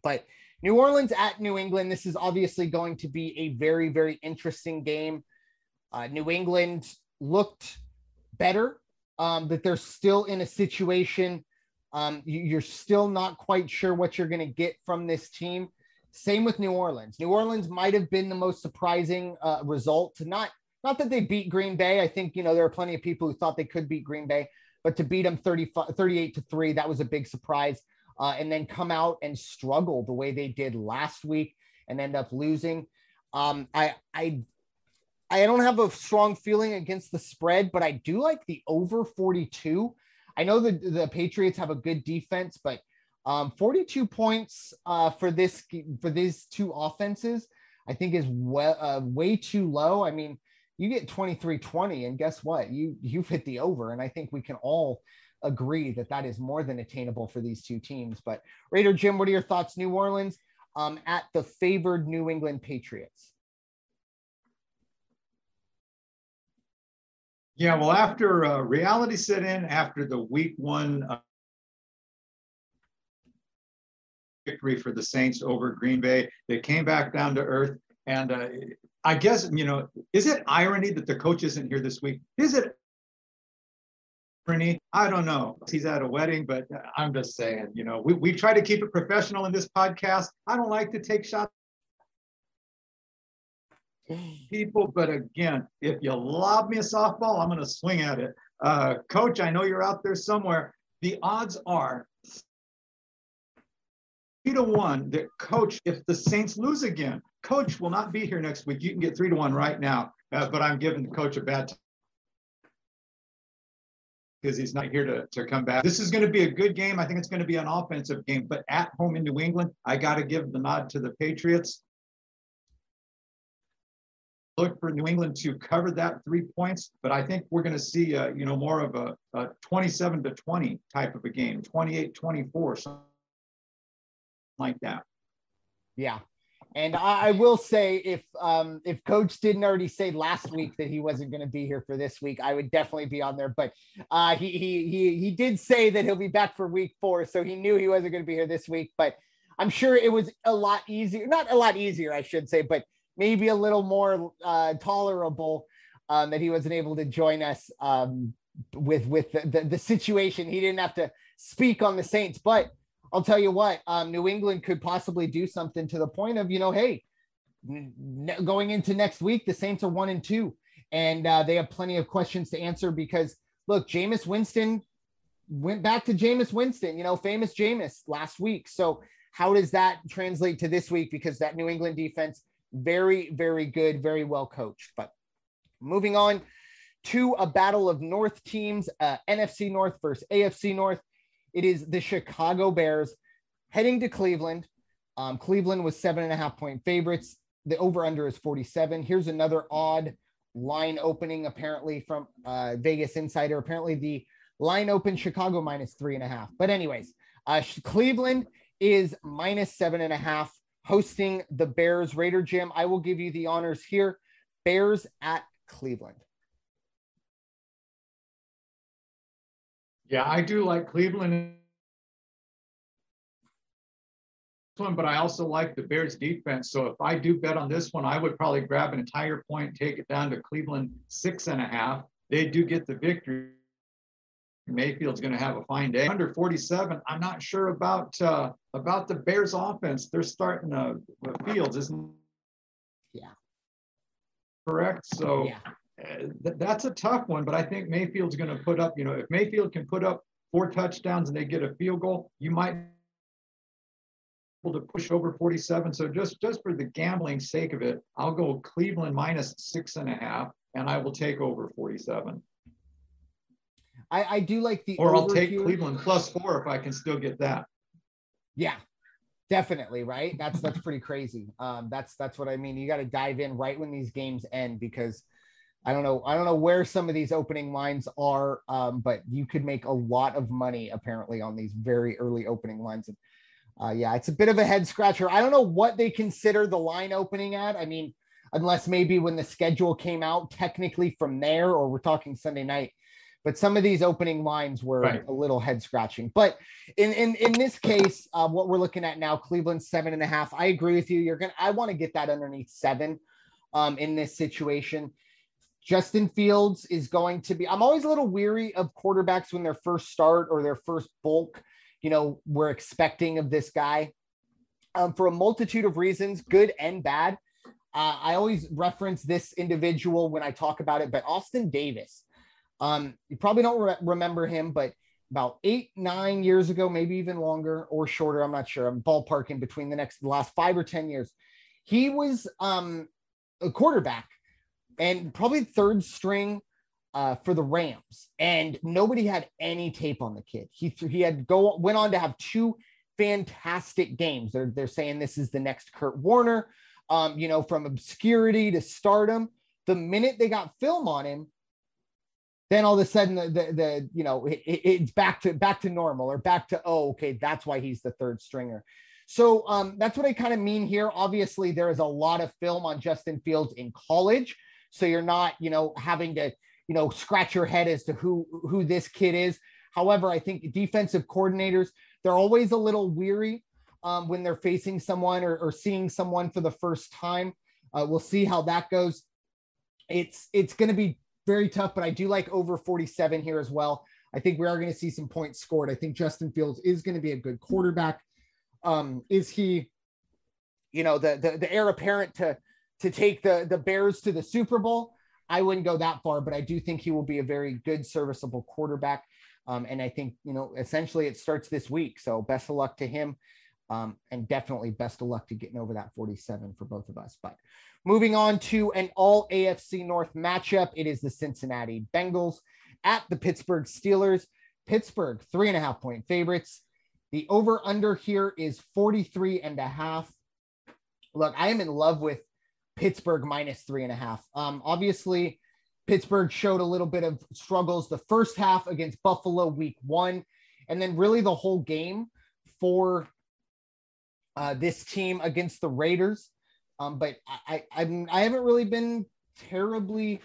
But New Orleans at New England, this is obviously going to be a very, very interesting game. New England looked better, that they're still in a situation. You're still not quite sure what you're going to get from this team. Same with New Orleans. New Orleans might have been the most surprising result. Not that they beat Green Bay. I think, there are plenty of people who thought they could beat Green Bay, but to beat them 38-3, that was a big surprise. And then come out and struggle the way they did last week and end up losing. I don't have a strong feeling against the spread, but I do like the over 42. I know the Patriots have a good defense, but 42 points for these two offenses, I think is way too low. I mean, you get 23-20, and guess what? You've hit the over, and I think we can all agree that is more than attainable for these two teams. But Raider Jim, what are your thoughts? New Orleans at the favored New England Patriots. Yeah, well, after reality set in, after the week one victory for the Saints over Green Bay, they came back down to earth. And I guess, is it irony that the coach isn't here this week? Is it irony? I don't know. He's at a wedding, but I'm just saying, we try to keep it professional in this podcast. I don't like to take shots people, but again, if you lob me a softball, I'm going to swing at it. Coach, I know you're out there somewhere. The odds are 3-1 that Coach, if the Saints lose again, Coach will not be here next week. You can get 3-1 right now, but I'm giving the coach a bad time because he's not here to come back. This is going to be a good game. I think it's going to be an offensive game, but at home in New England, I got to give the nod to the Patriots. Look for New England to cover that 3 points, but I think we're going to see, more of a 27-20 type of a game, 28-24, something like that. Yeah. And I will say, if Coach didn't already say last week that he wasn't going to be here for this week, I would definitely be on there. But he did say that he'll be back for week 4, so he knew he wasn't going to be here this week. But I'm sure it was a lot easier, not a lot easier, I should say, but maybe a little more tolerable that he wasn't able to join us with the situation. He didn't have to speak on the Saints, but I'll tell you what, New England could possibly do something to the point of, hey, going into next week, the Saints are 1-2, and they have plenty of questions to answer because, look, Jameis Winston went back to Jameis Winston, famous Jameis last week. So how does that translate to this week? Because that New England defense, very, very good, very well coached. But moving on to a battle of North teams, NFC North versus AFC North. It is the Chicago Bears heading to Cleveland. Cleveland was 7.5-point favorites. The over-under is 47. Here's another odd line opening, apparently from Vegas Insider. Apparently the line opened Chicago -3.5. But anyways, Cleveland is -7.5. hosting the Bears. Raider Jim, I will give you the honors here. Bears at Cleveland. Yeah, I do like Cleveland, but I also like the Bears defense. So if I do bet on this one, I would probably grab an entire point, take it down to Cleveland 6.5. They do get the victory. Mayfield's going to have a fine day. Under 47, I'm not sure about the Bears offense. They're starting Fields, isn't? Yeah. Correct. So yeah. That's a tough one, but I think Mayfield's going to put up, if Mayfield can put up 4 touchdowns and they get a field goal, you might be able to push over 47. So just for the gambling sake of it, I'll go Cleveland -6.5, and I will take over 47. I do like the or I'll take Cleveland +4 if I can still get that. Yeah, definitely. Right. That's pretty crazy. That's what I mean. You got to dive in right when these games end, because I don't know where some of these opening lines are, but you could make a lot of money apparently on these very early opening lines. And yeah, it's a bit of a head scratcher. I don't know what they consider the line opening at. I mean, unless maybe when the schedule came out technically from there, or we're talking Sunday night. But some of these opening lines were right. A little head scratching. But in this case, what we're looking at now, Cleveland 7.5. I agree with you. I want to get that underneath 7 in this situation. Justin Fields is going to be, I'm always a little weary of quarterbacks when their first start or their first bulk, we're expecting of this guy for a multitude of reasons, good and bad. I always reference this individual when I talk about it, but Austin Davis. You probably don't remember him, but about 8-9 years ago, maybe even longer or shorter, I'm not sure. I'm ballparking between the last 5 or 10 years. He was a quarterback and probably third string for the Rams, and nobody had any tape on the kid. He went on to have 2 fantastic games. They're saying this is the next Kurt Warner, from obscurity to stardom. The minute they got film on him, then all of a sudden it's back to normal, or back to, oh, okay, that's why he's the third stringer. So that's what I kind of mean here. Obviously, there is a lot of film on Justin Fields in college, so you're not, having to, scratch your head as to who this kid is. However, I think defensive coordinators, they're always a little weary when they're facing someone or seeing someone for the first time. We'll see how that goes. It's going to be very tough, but I do like over 47 here as well. I think we are going to see some points scored. I think Justin Fields is going to be a good quarterback. Is he, the heir apparent to take the Bears to the Super Bowl? I wouldn't go that far, but I do think he will be a very good, serviceable quarterback. And I think, essentially it starts this week. So best of luck to him. And definitely best of luck to getting over that 47 for both of us. But moving on to an all AFC North matchup, it is the Cincinnati Bengals at the Pittsburgh Steelers. Pittsburgh, 3.5-point favorites. The over under here is 43.5. Look, I am in love with Pittsburgh minus 3.5. Obviously, Pittsburgh showed a little bit of struggles the first half against Buffalo week 1, and then really the whole game for this team against the Raiders. But I haven't really been terribly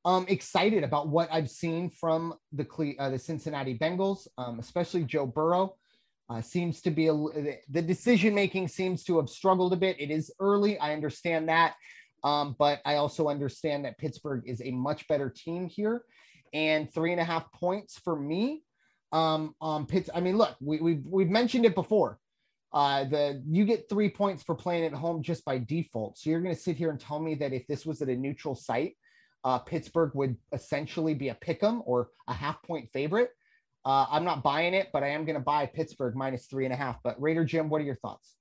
excited about what I've seen from the Cincinnati Bengals, especially Joe Burrow. Seems to be the decision making seems to have struggled a bit. It is early, I understand that, but I also understand that Pittsburgh is a much better team here, and 3.5 points for me. Pitts. I mean, look, we've mentioned it before. You get 3 points for playing at home just by default. So you're going to sit here and tell me that if this was at a neutral site, Pittsburgh would essentially be a pick'em or a 0.5-point favorite. I'm not buying it, but I am going to buy Pittsburgh minus 3.5. But Raider Jim, what are your thoughts?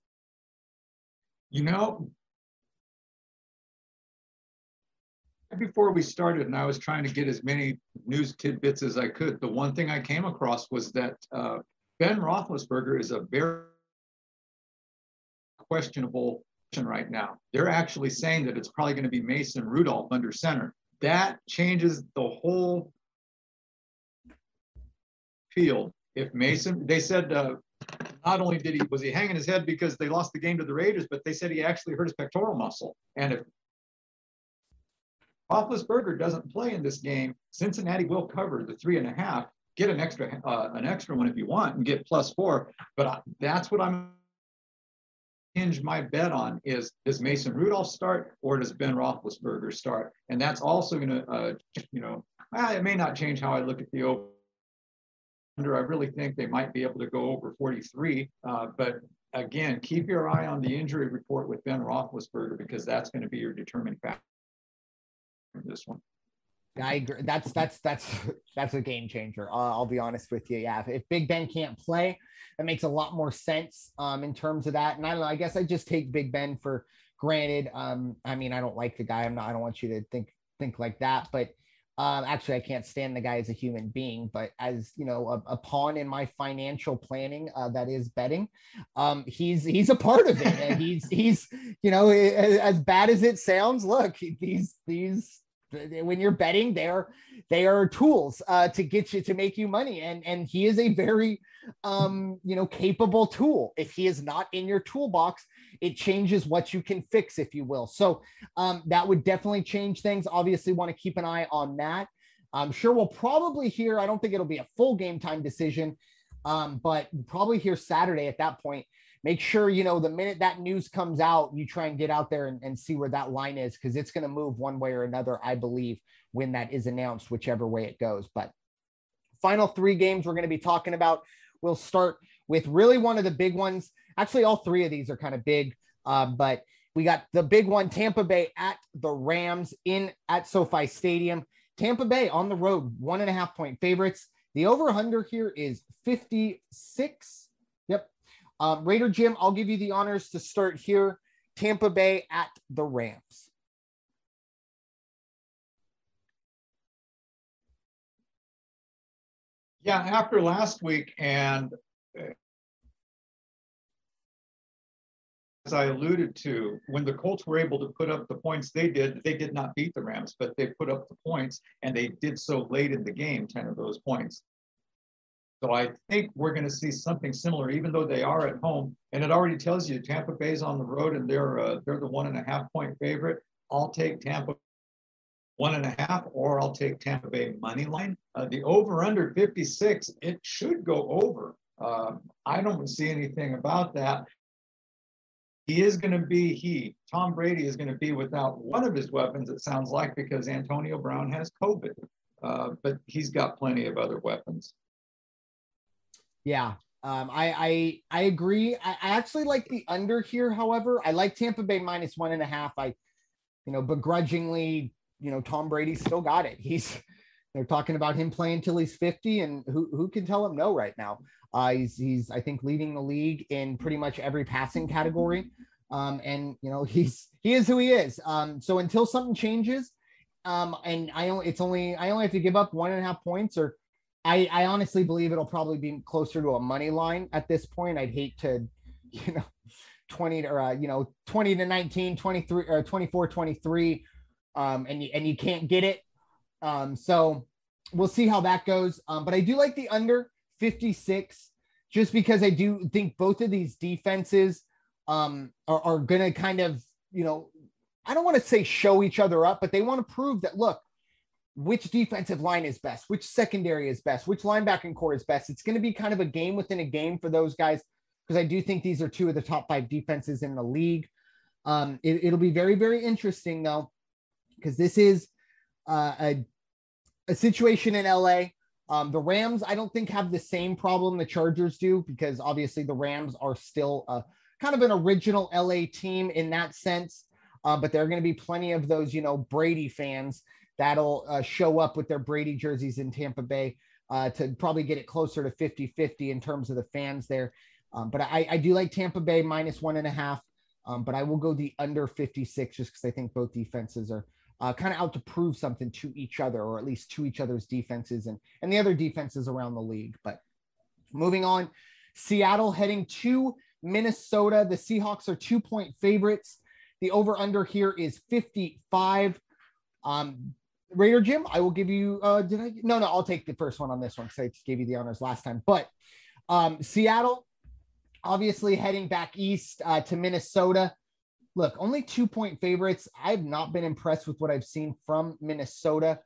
Before we started, and I was trying to get as many news tidbits as I could, the one thing I came across was that Ben Roethlisberger is a very questionable right now. They're actually saying that it's probably going to be Mason Rudolph under center. That changes the whole field. If Mason, they said not only was he hanging his head because they lost the game to the Raiders, but they said he actually hurt his pectoral muscle. And if Roethlisberger doesn't play in this game, Cincinnati will cover the 3.5. Get an extra one if you want, and get +4. But that's what I'm hinge my bet on is, does Mason Rudolph start or does Ben Roethlisberger start? And that's also going to, it may not change how I look at the over. I really think they might be able to go over 43. But again, keep your eye on the injury report with Ben Roethlisberger, because that's going to be your determining factor in this one. I agree. That's a game changer. I'll be honest with you. Yeah, if Big Ben can't play, that makes a lot more sense in terms of that. And I don't know. I guess I just take Big Ben for granted. I mean, I don't like the guy. I don't want you to think like that. But actually, I can't stand the guy as a human being. But as a pawn in my financial planning, that is betting. He's a part of it. And he's as bad as it sounds. Look, these. When you're betting, they are tools to get you to make you money, and he is a very capable tool. If he is not in your toolbox, it changes what you can fix, if you will. So that would definitely change things. Obviously, want to keep an eye on that. I'm sure we'll probably hear. I don't think it'll be a full game time decision, but probably hear Saturday at that point. Make sure, the minute that news comes out, you try and get out there and see where that line is, because it's going to move one way or another, I believe, when that is announced, whichever way it goes. But final 3 games we're going to be talking about. We'll start with really one of the big ones. Actually, all 3 of these are kind of big, but we got the big one, Tampa Bay at the Rams at SoFi Stadium. Tampa Bay on the road, 1.5-point favorites. The over-under here is 56. Yep. Raider Jim, I'll give you the honors to start here. Tampa Bay at the Rams. Yeah, after last week, and as I alluded to, when the Colts were able to put up the points they did not beat the Rams, but they put up the points, and they did so late in the game, 10 of those points. So I think we're going to see something similar, even though they are at home. And it already tells you Tampa Bay's on the road, and they're the 1.5 point favorite. I'll take Tampa 1.5, or I'll take Tampa Bay money line. The over under 56, it should go over. I don't see anything about that. Tom Brady is going to be without one of his weapons, it sounds like, because Antonio Brown has COVID. But he's got plenty of other weapons. Yeah, I agree. I actually like the under here. However, I like Tampa Bay minus 1.5. Begrudgingly, Tom Brady still got it. They're talking about him playing till he's 50, and who can tell him no right now? He's I think leading the league in pretty much every passing category. And he is who he is. So until something changes, and I only have to give up 1.5 points, or I honestly believe it'll probably be closer to a money line at this point. I'd hate to, 20 to 20 to 19, 23 or 24, 23. And you can't get it. So we'll see how that goes. But I do like the under 56, just because I do think both of these defenses are going to kind of, I don't want to say show each other up, but they want to prove that, look, which defensive line is best, which secondary is best, which linebacking core is best. It's going to be kind of a game within a game for those guys, because I do think these are two of the top 5 defenses in the league. It'll be very, very interesting, though, because this is a situation in LA. The Rams, I don't think, have the same problem the Chargers do, because obviously the Rams are still kind of an original LA team in that sense. But there are going to be plenty of those, Brady fans that'll show up with their Brady jerseys in Tampa Bay to probably get it closer to 50-50 in terms of the fans there. But I do like Tampa Bay minus 1.5. But I will go the under 56, just because I think both defenses are kind of out to prove something to each other, or at least to each other's defenses and the other defenses around the league. But moving on, Seattle heading to Minnesota. The Seahawks are 2-point favorites. The over-under here is 55. Raider Jim, I will give you, I'll take the first one on this one, because I just gave you the honors last time. But Seattle, obviously heading back east to Minnesota. Look, only 2-point favorites. I've not been impressed with what I've seen from Minnesota.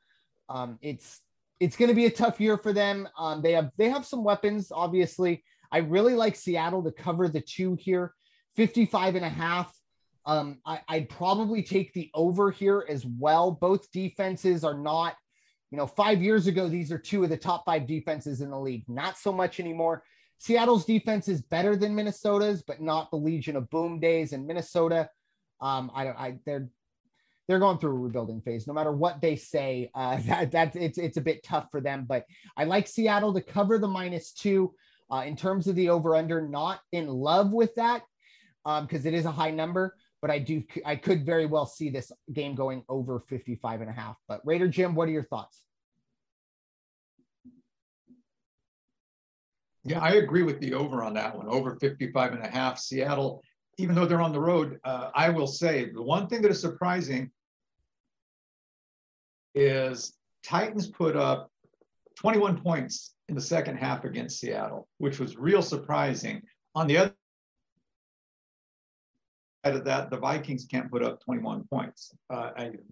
It's going to be a tough year for them. They have some weapons, obviously. I really like Seattle to cover the 2 here, 55.5. I'd probably take the over here as well. Both defenses are not, 5 years ago, these are 2 of the top 5 defenses in the league. Not so much anymore. Seattle's defense is better than Minnesota's, but not the Legion of Boom days. And Minnesota, they're going through a rebuilding phase. No matter what they say, it's a bit tough for them. But I like Seattle to cover the -2. In terms of the over/under, not in love with that, because it is a high number. But I could very well see this game going over 55.5. But Raider Jim, what are your thoughts? Yeah, I agree with the over on that one, over 55.5. Seattle, even though they're on the road, I will say the one thing that is surprising is Titans put up 21 points in the second half against Seattle, which was real surprising. On the other side of that, the Vikings can't put up 21 points.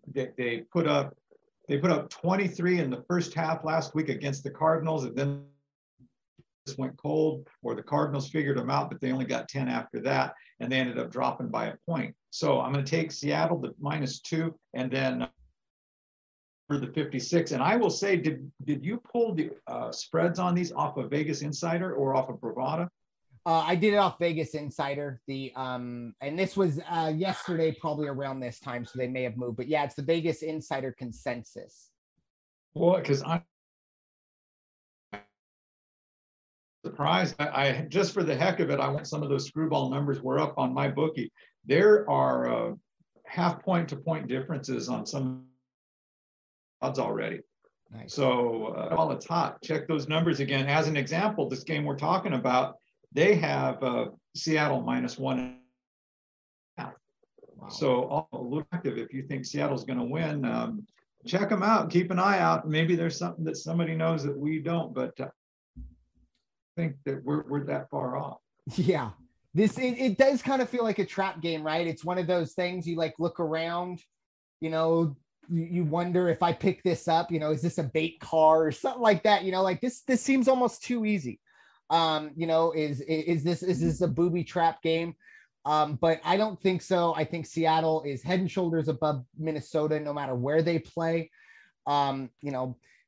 They put up 23 in the first half last week against the Cardinals, and then went cold, or the Cardinals figured them out, but they only got 10 after that, and they ended up dropping by a point. So I'm going to take Seattle, the -2, and then for the 56. And I will say, did you pull the spreads on these off of Vegas Insider or off of Bravada? I did it off Vegas Insider. And this was yesterday, probably around this time, so they may have moved. But yeah, it's the Vegas Insider consensus. Well, because I'm surprised. I just for the heck of it, I want some of those screwball numbers were up on my bookie. There are half point to point differences on some odds already. Nice. So while it's hot, check those numbers again. As an example, this game we're talking about, they have Seattle -1.5. Wow. So a little active. If you think Seattle's going to win, check them out. Keep an eye out. Maybe there's something that somebody knows that we don't, but I think that we're that far off. Yeah. It does kind of feel like a trap game, right? It's one of those things you like look around, you wonder if I pick this up, is this a bait car or something like that? Like this seems almost too easy. Is this a booby trap game? But I don't think so. I think Seattle is head and shoulders above Minnesota, no matter where they play.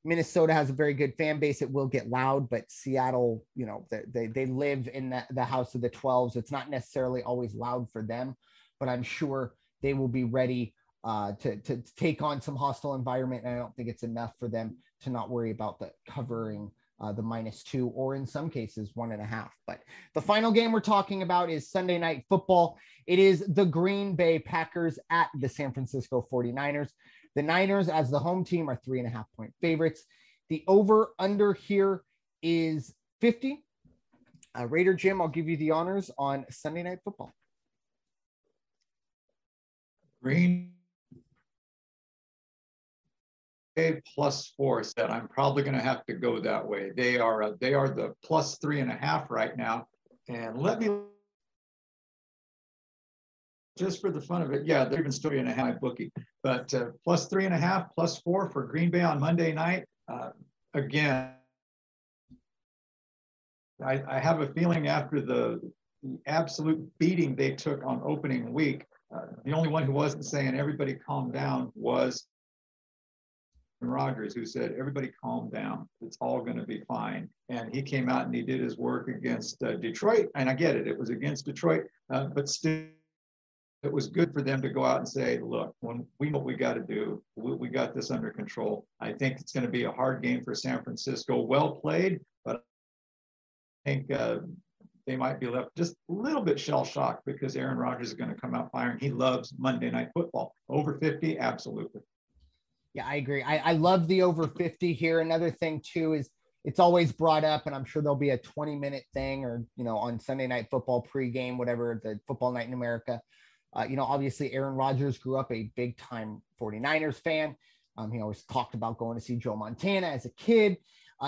Minnesota has a very good fan base. It will get loud, but Seattle, they live in the house of the 12s. It's not necessarily always loud for them, but I'm sure they will be ready to take on some hostile environment. And I don't think it's enough for them to not worry about the covering the -2, or in some cases 1.5. But the final game we're talking about is Sunday Night Football. It is the Green Bay Packers at the San Francisco 49ers. The Niners, as the home team, are 3.5-point favorites. The over-under here is 50. Raider Jim, I'll give you the honors on Sunday Night Football. Green Bay +4 said I'm probably going to have to go that way. They are the +3.5 right now. And let me, just for the fun of it, yeah, they're even still 3.5 bookie, but +3.5, +4 for Green Bay on Monday night. Again, I have a feeling after the absolute beating they took on opening week, the only one who wasn't saying everybody calm down was Rodgers, who said, everybody calm down. It's all going to be fine. And he came out and he did his work against Detroit. And I get it. It was against Detroit, but still, it was good for them to go out and say, look, when we know what we got to do, we got this under control. I think it's going to be a hard game for San Francisco. Well played, but I think they might be left just a little bit shell-shocked because Aaron Rodgers is going to come out firing. He loves Monday Night Football. Over 50, absolutely. Yeah, I agree. I love the over 50 here. Another thing, too, is it's always brought up, and I'm sure there'll be a 20-minute thing or, on Sunday Night Football pregame, whatever, the football night in America. Obviously, Aaron Rodgers grew up a big-time 49ers fan. He always talked about going to see Joe Montana as a kid.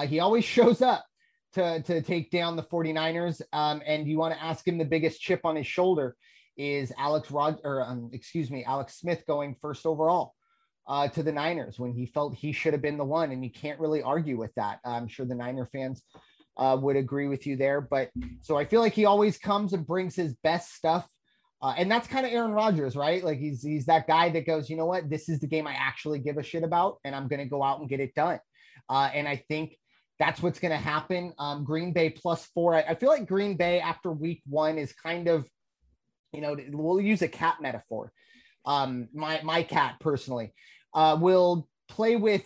He always shows up to take down the 49ers. And you want to ask him the biggest chip on his shoulder is Alex Smith going first overall to the Niners when he felt he should have been the one. And you can't really argue with that. I'm sure the Niner fans would agree with you there. But so I feel like he always comes and brings his best stuff. And that's kind of Aaron Rodgers, right? Like he's that guy that goes, you know what, this is the game I actually give a shit about, and I'm going to go out and get it done. And I think that's what's going to happen. Green Bay +4. I feel like Green Bay after week 1 is kind of, we'll use a cat metaphor. My cat personally will play with,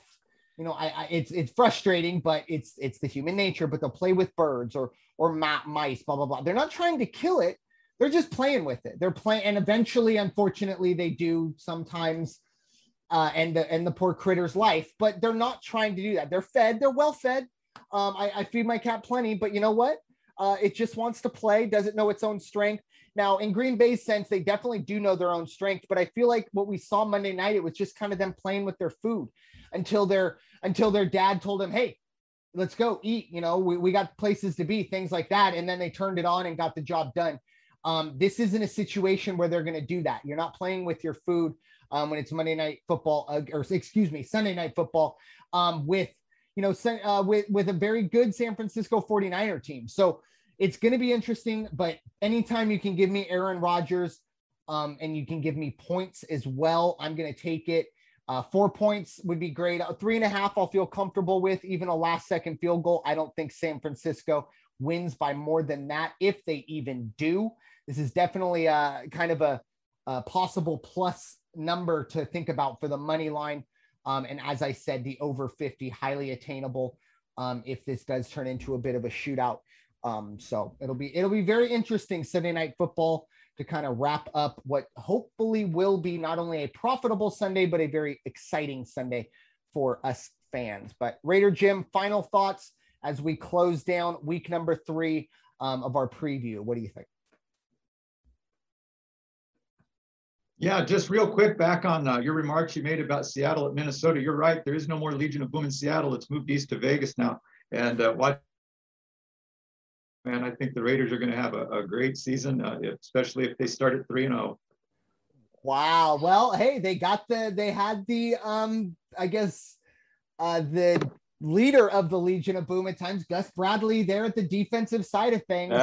it's frustrating, but it's the human nature, but they'll play with birds or mice, blah, blah, blah. They're not trying to kill it. They're just playing with it. They're playing. And eventually, unfortunately, they do sometimes end the poor critter's life, but they're not trying to do that. They're fed. They're well fed. I feed my cat plenty, but you know what? It just wants to play, doesn't know its own strength. Now, in Green Bay's sense, they definitely do know their own strength, but I feel like what we saw Monday night, it was just kind of them playing with their food until their dad told them, hey, let's go eat. We got places to be, things like that. And then they turned it on and got the job done. This isn't a situation where they're going to do that. You're not playing with your food when it's Sunday Night Football with a very good San Francisco 49er team. So it's going to be interesting, but anytime you can give me Aaron Rodgers and you can give me points as well, I'm going to take it. 4 points would be great. 3.5, I'll feel comfortable with. Even a last-second field goal, I don't think San Francisco wins by more than that, if they even do. This is definitely kind of a possible plus number to think about for the money line. And as I said, the over 50, highly attainable if this does turn into a bit of a shootout. So it'll be very interesting Sunday Night Football to kind of wrap up what hopefully will be not only a profitable Sunday, but a very exciting Sunday for us fans. But Raider Jim, final thoughts as we close down week number 3 of our preview. What do you think? Yeah, just real quick, back on your remarks you made about Seattle at Minnesota. You're right. There is no more Legion of Boom in Seattle. It's moved east to Vegas now. And man, I think the Raiders are going to have a great season, especially if they start at 3-0. Wow. Well, hey, they had the I guess the leader of the Legion of Boom at times, Gus Bradley, there at the defensive side of things.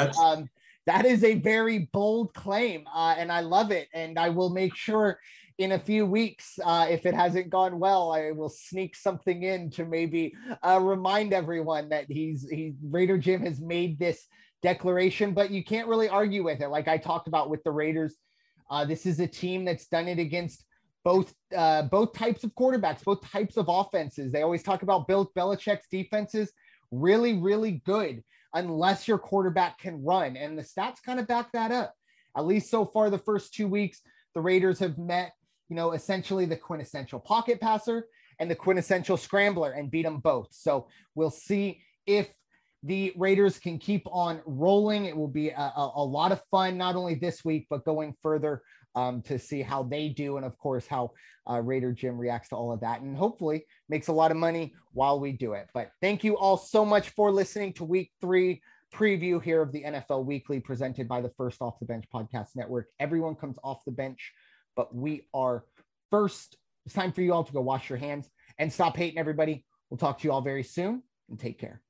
That is a very bold claim, and I love it. And I will make sure in a few weeks, if it hasn't gone well, I will sneak something in to maybe remind everyone that Raider Jim has made this declaration, but you can't really argue with it. Like I talked about with the Raiders, this is a team that's done it against both types of quarterbacks, both types of offenses. They always talk about Bill Belichick's defenses, really, really good, unless your quarterback can run. And the stats kind of back that up. At least so far, the first 2 weeks, the Raiders have met, essentially the quintessential pocket passer and the quintessential scrambler and beat them both. So we'll see if the Raiders can keep on rolling. It will be a lot of fun, not only this week, but going further to see how they do. And of course, how Raider Jim reacts to all of that, and hopefully makes a lot of money while we do it. But thank you all so much for listening to week 3 preview here of the NFL Weekly, presented by the First Off the Bench Podcast Network. Everyone comes off the bench, but we are first. It's time for you all to go wash your hands and stop hating everybody. We'll talk to you all very soon, and take care.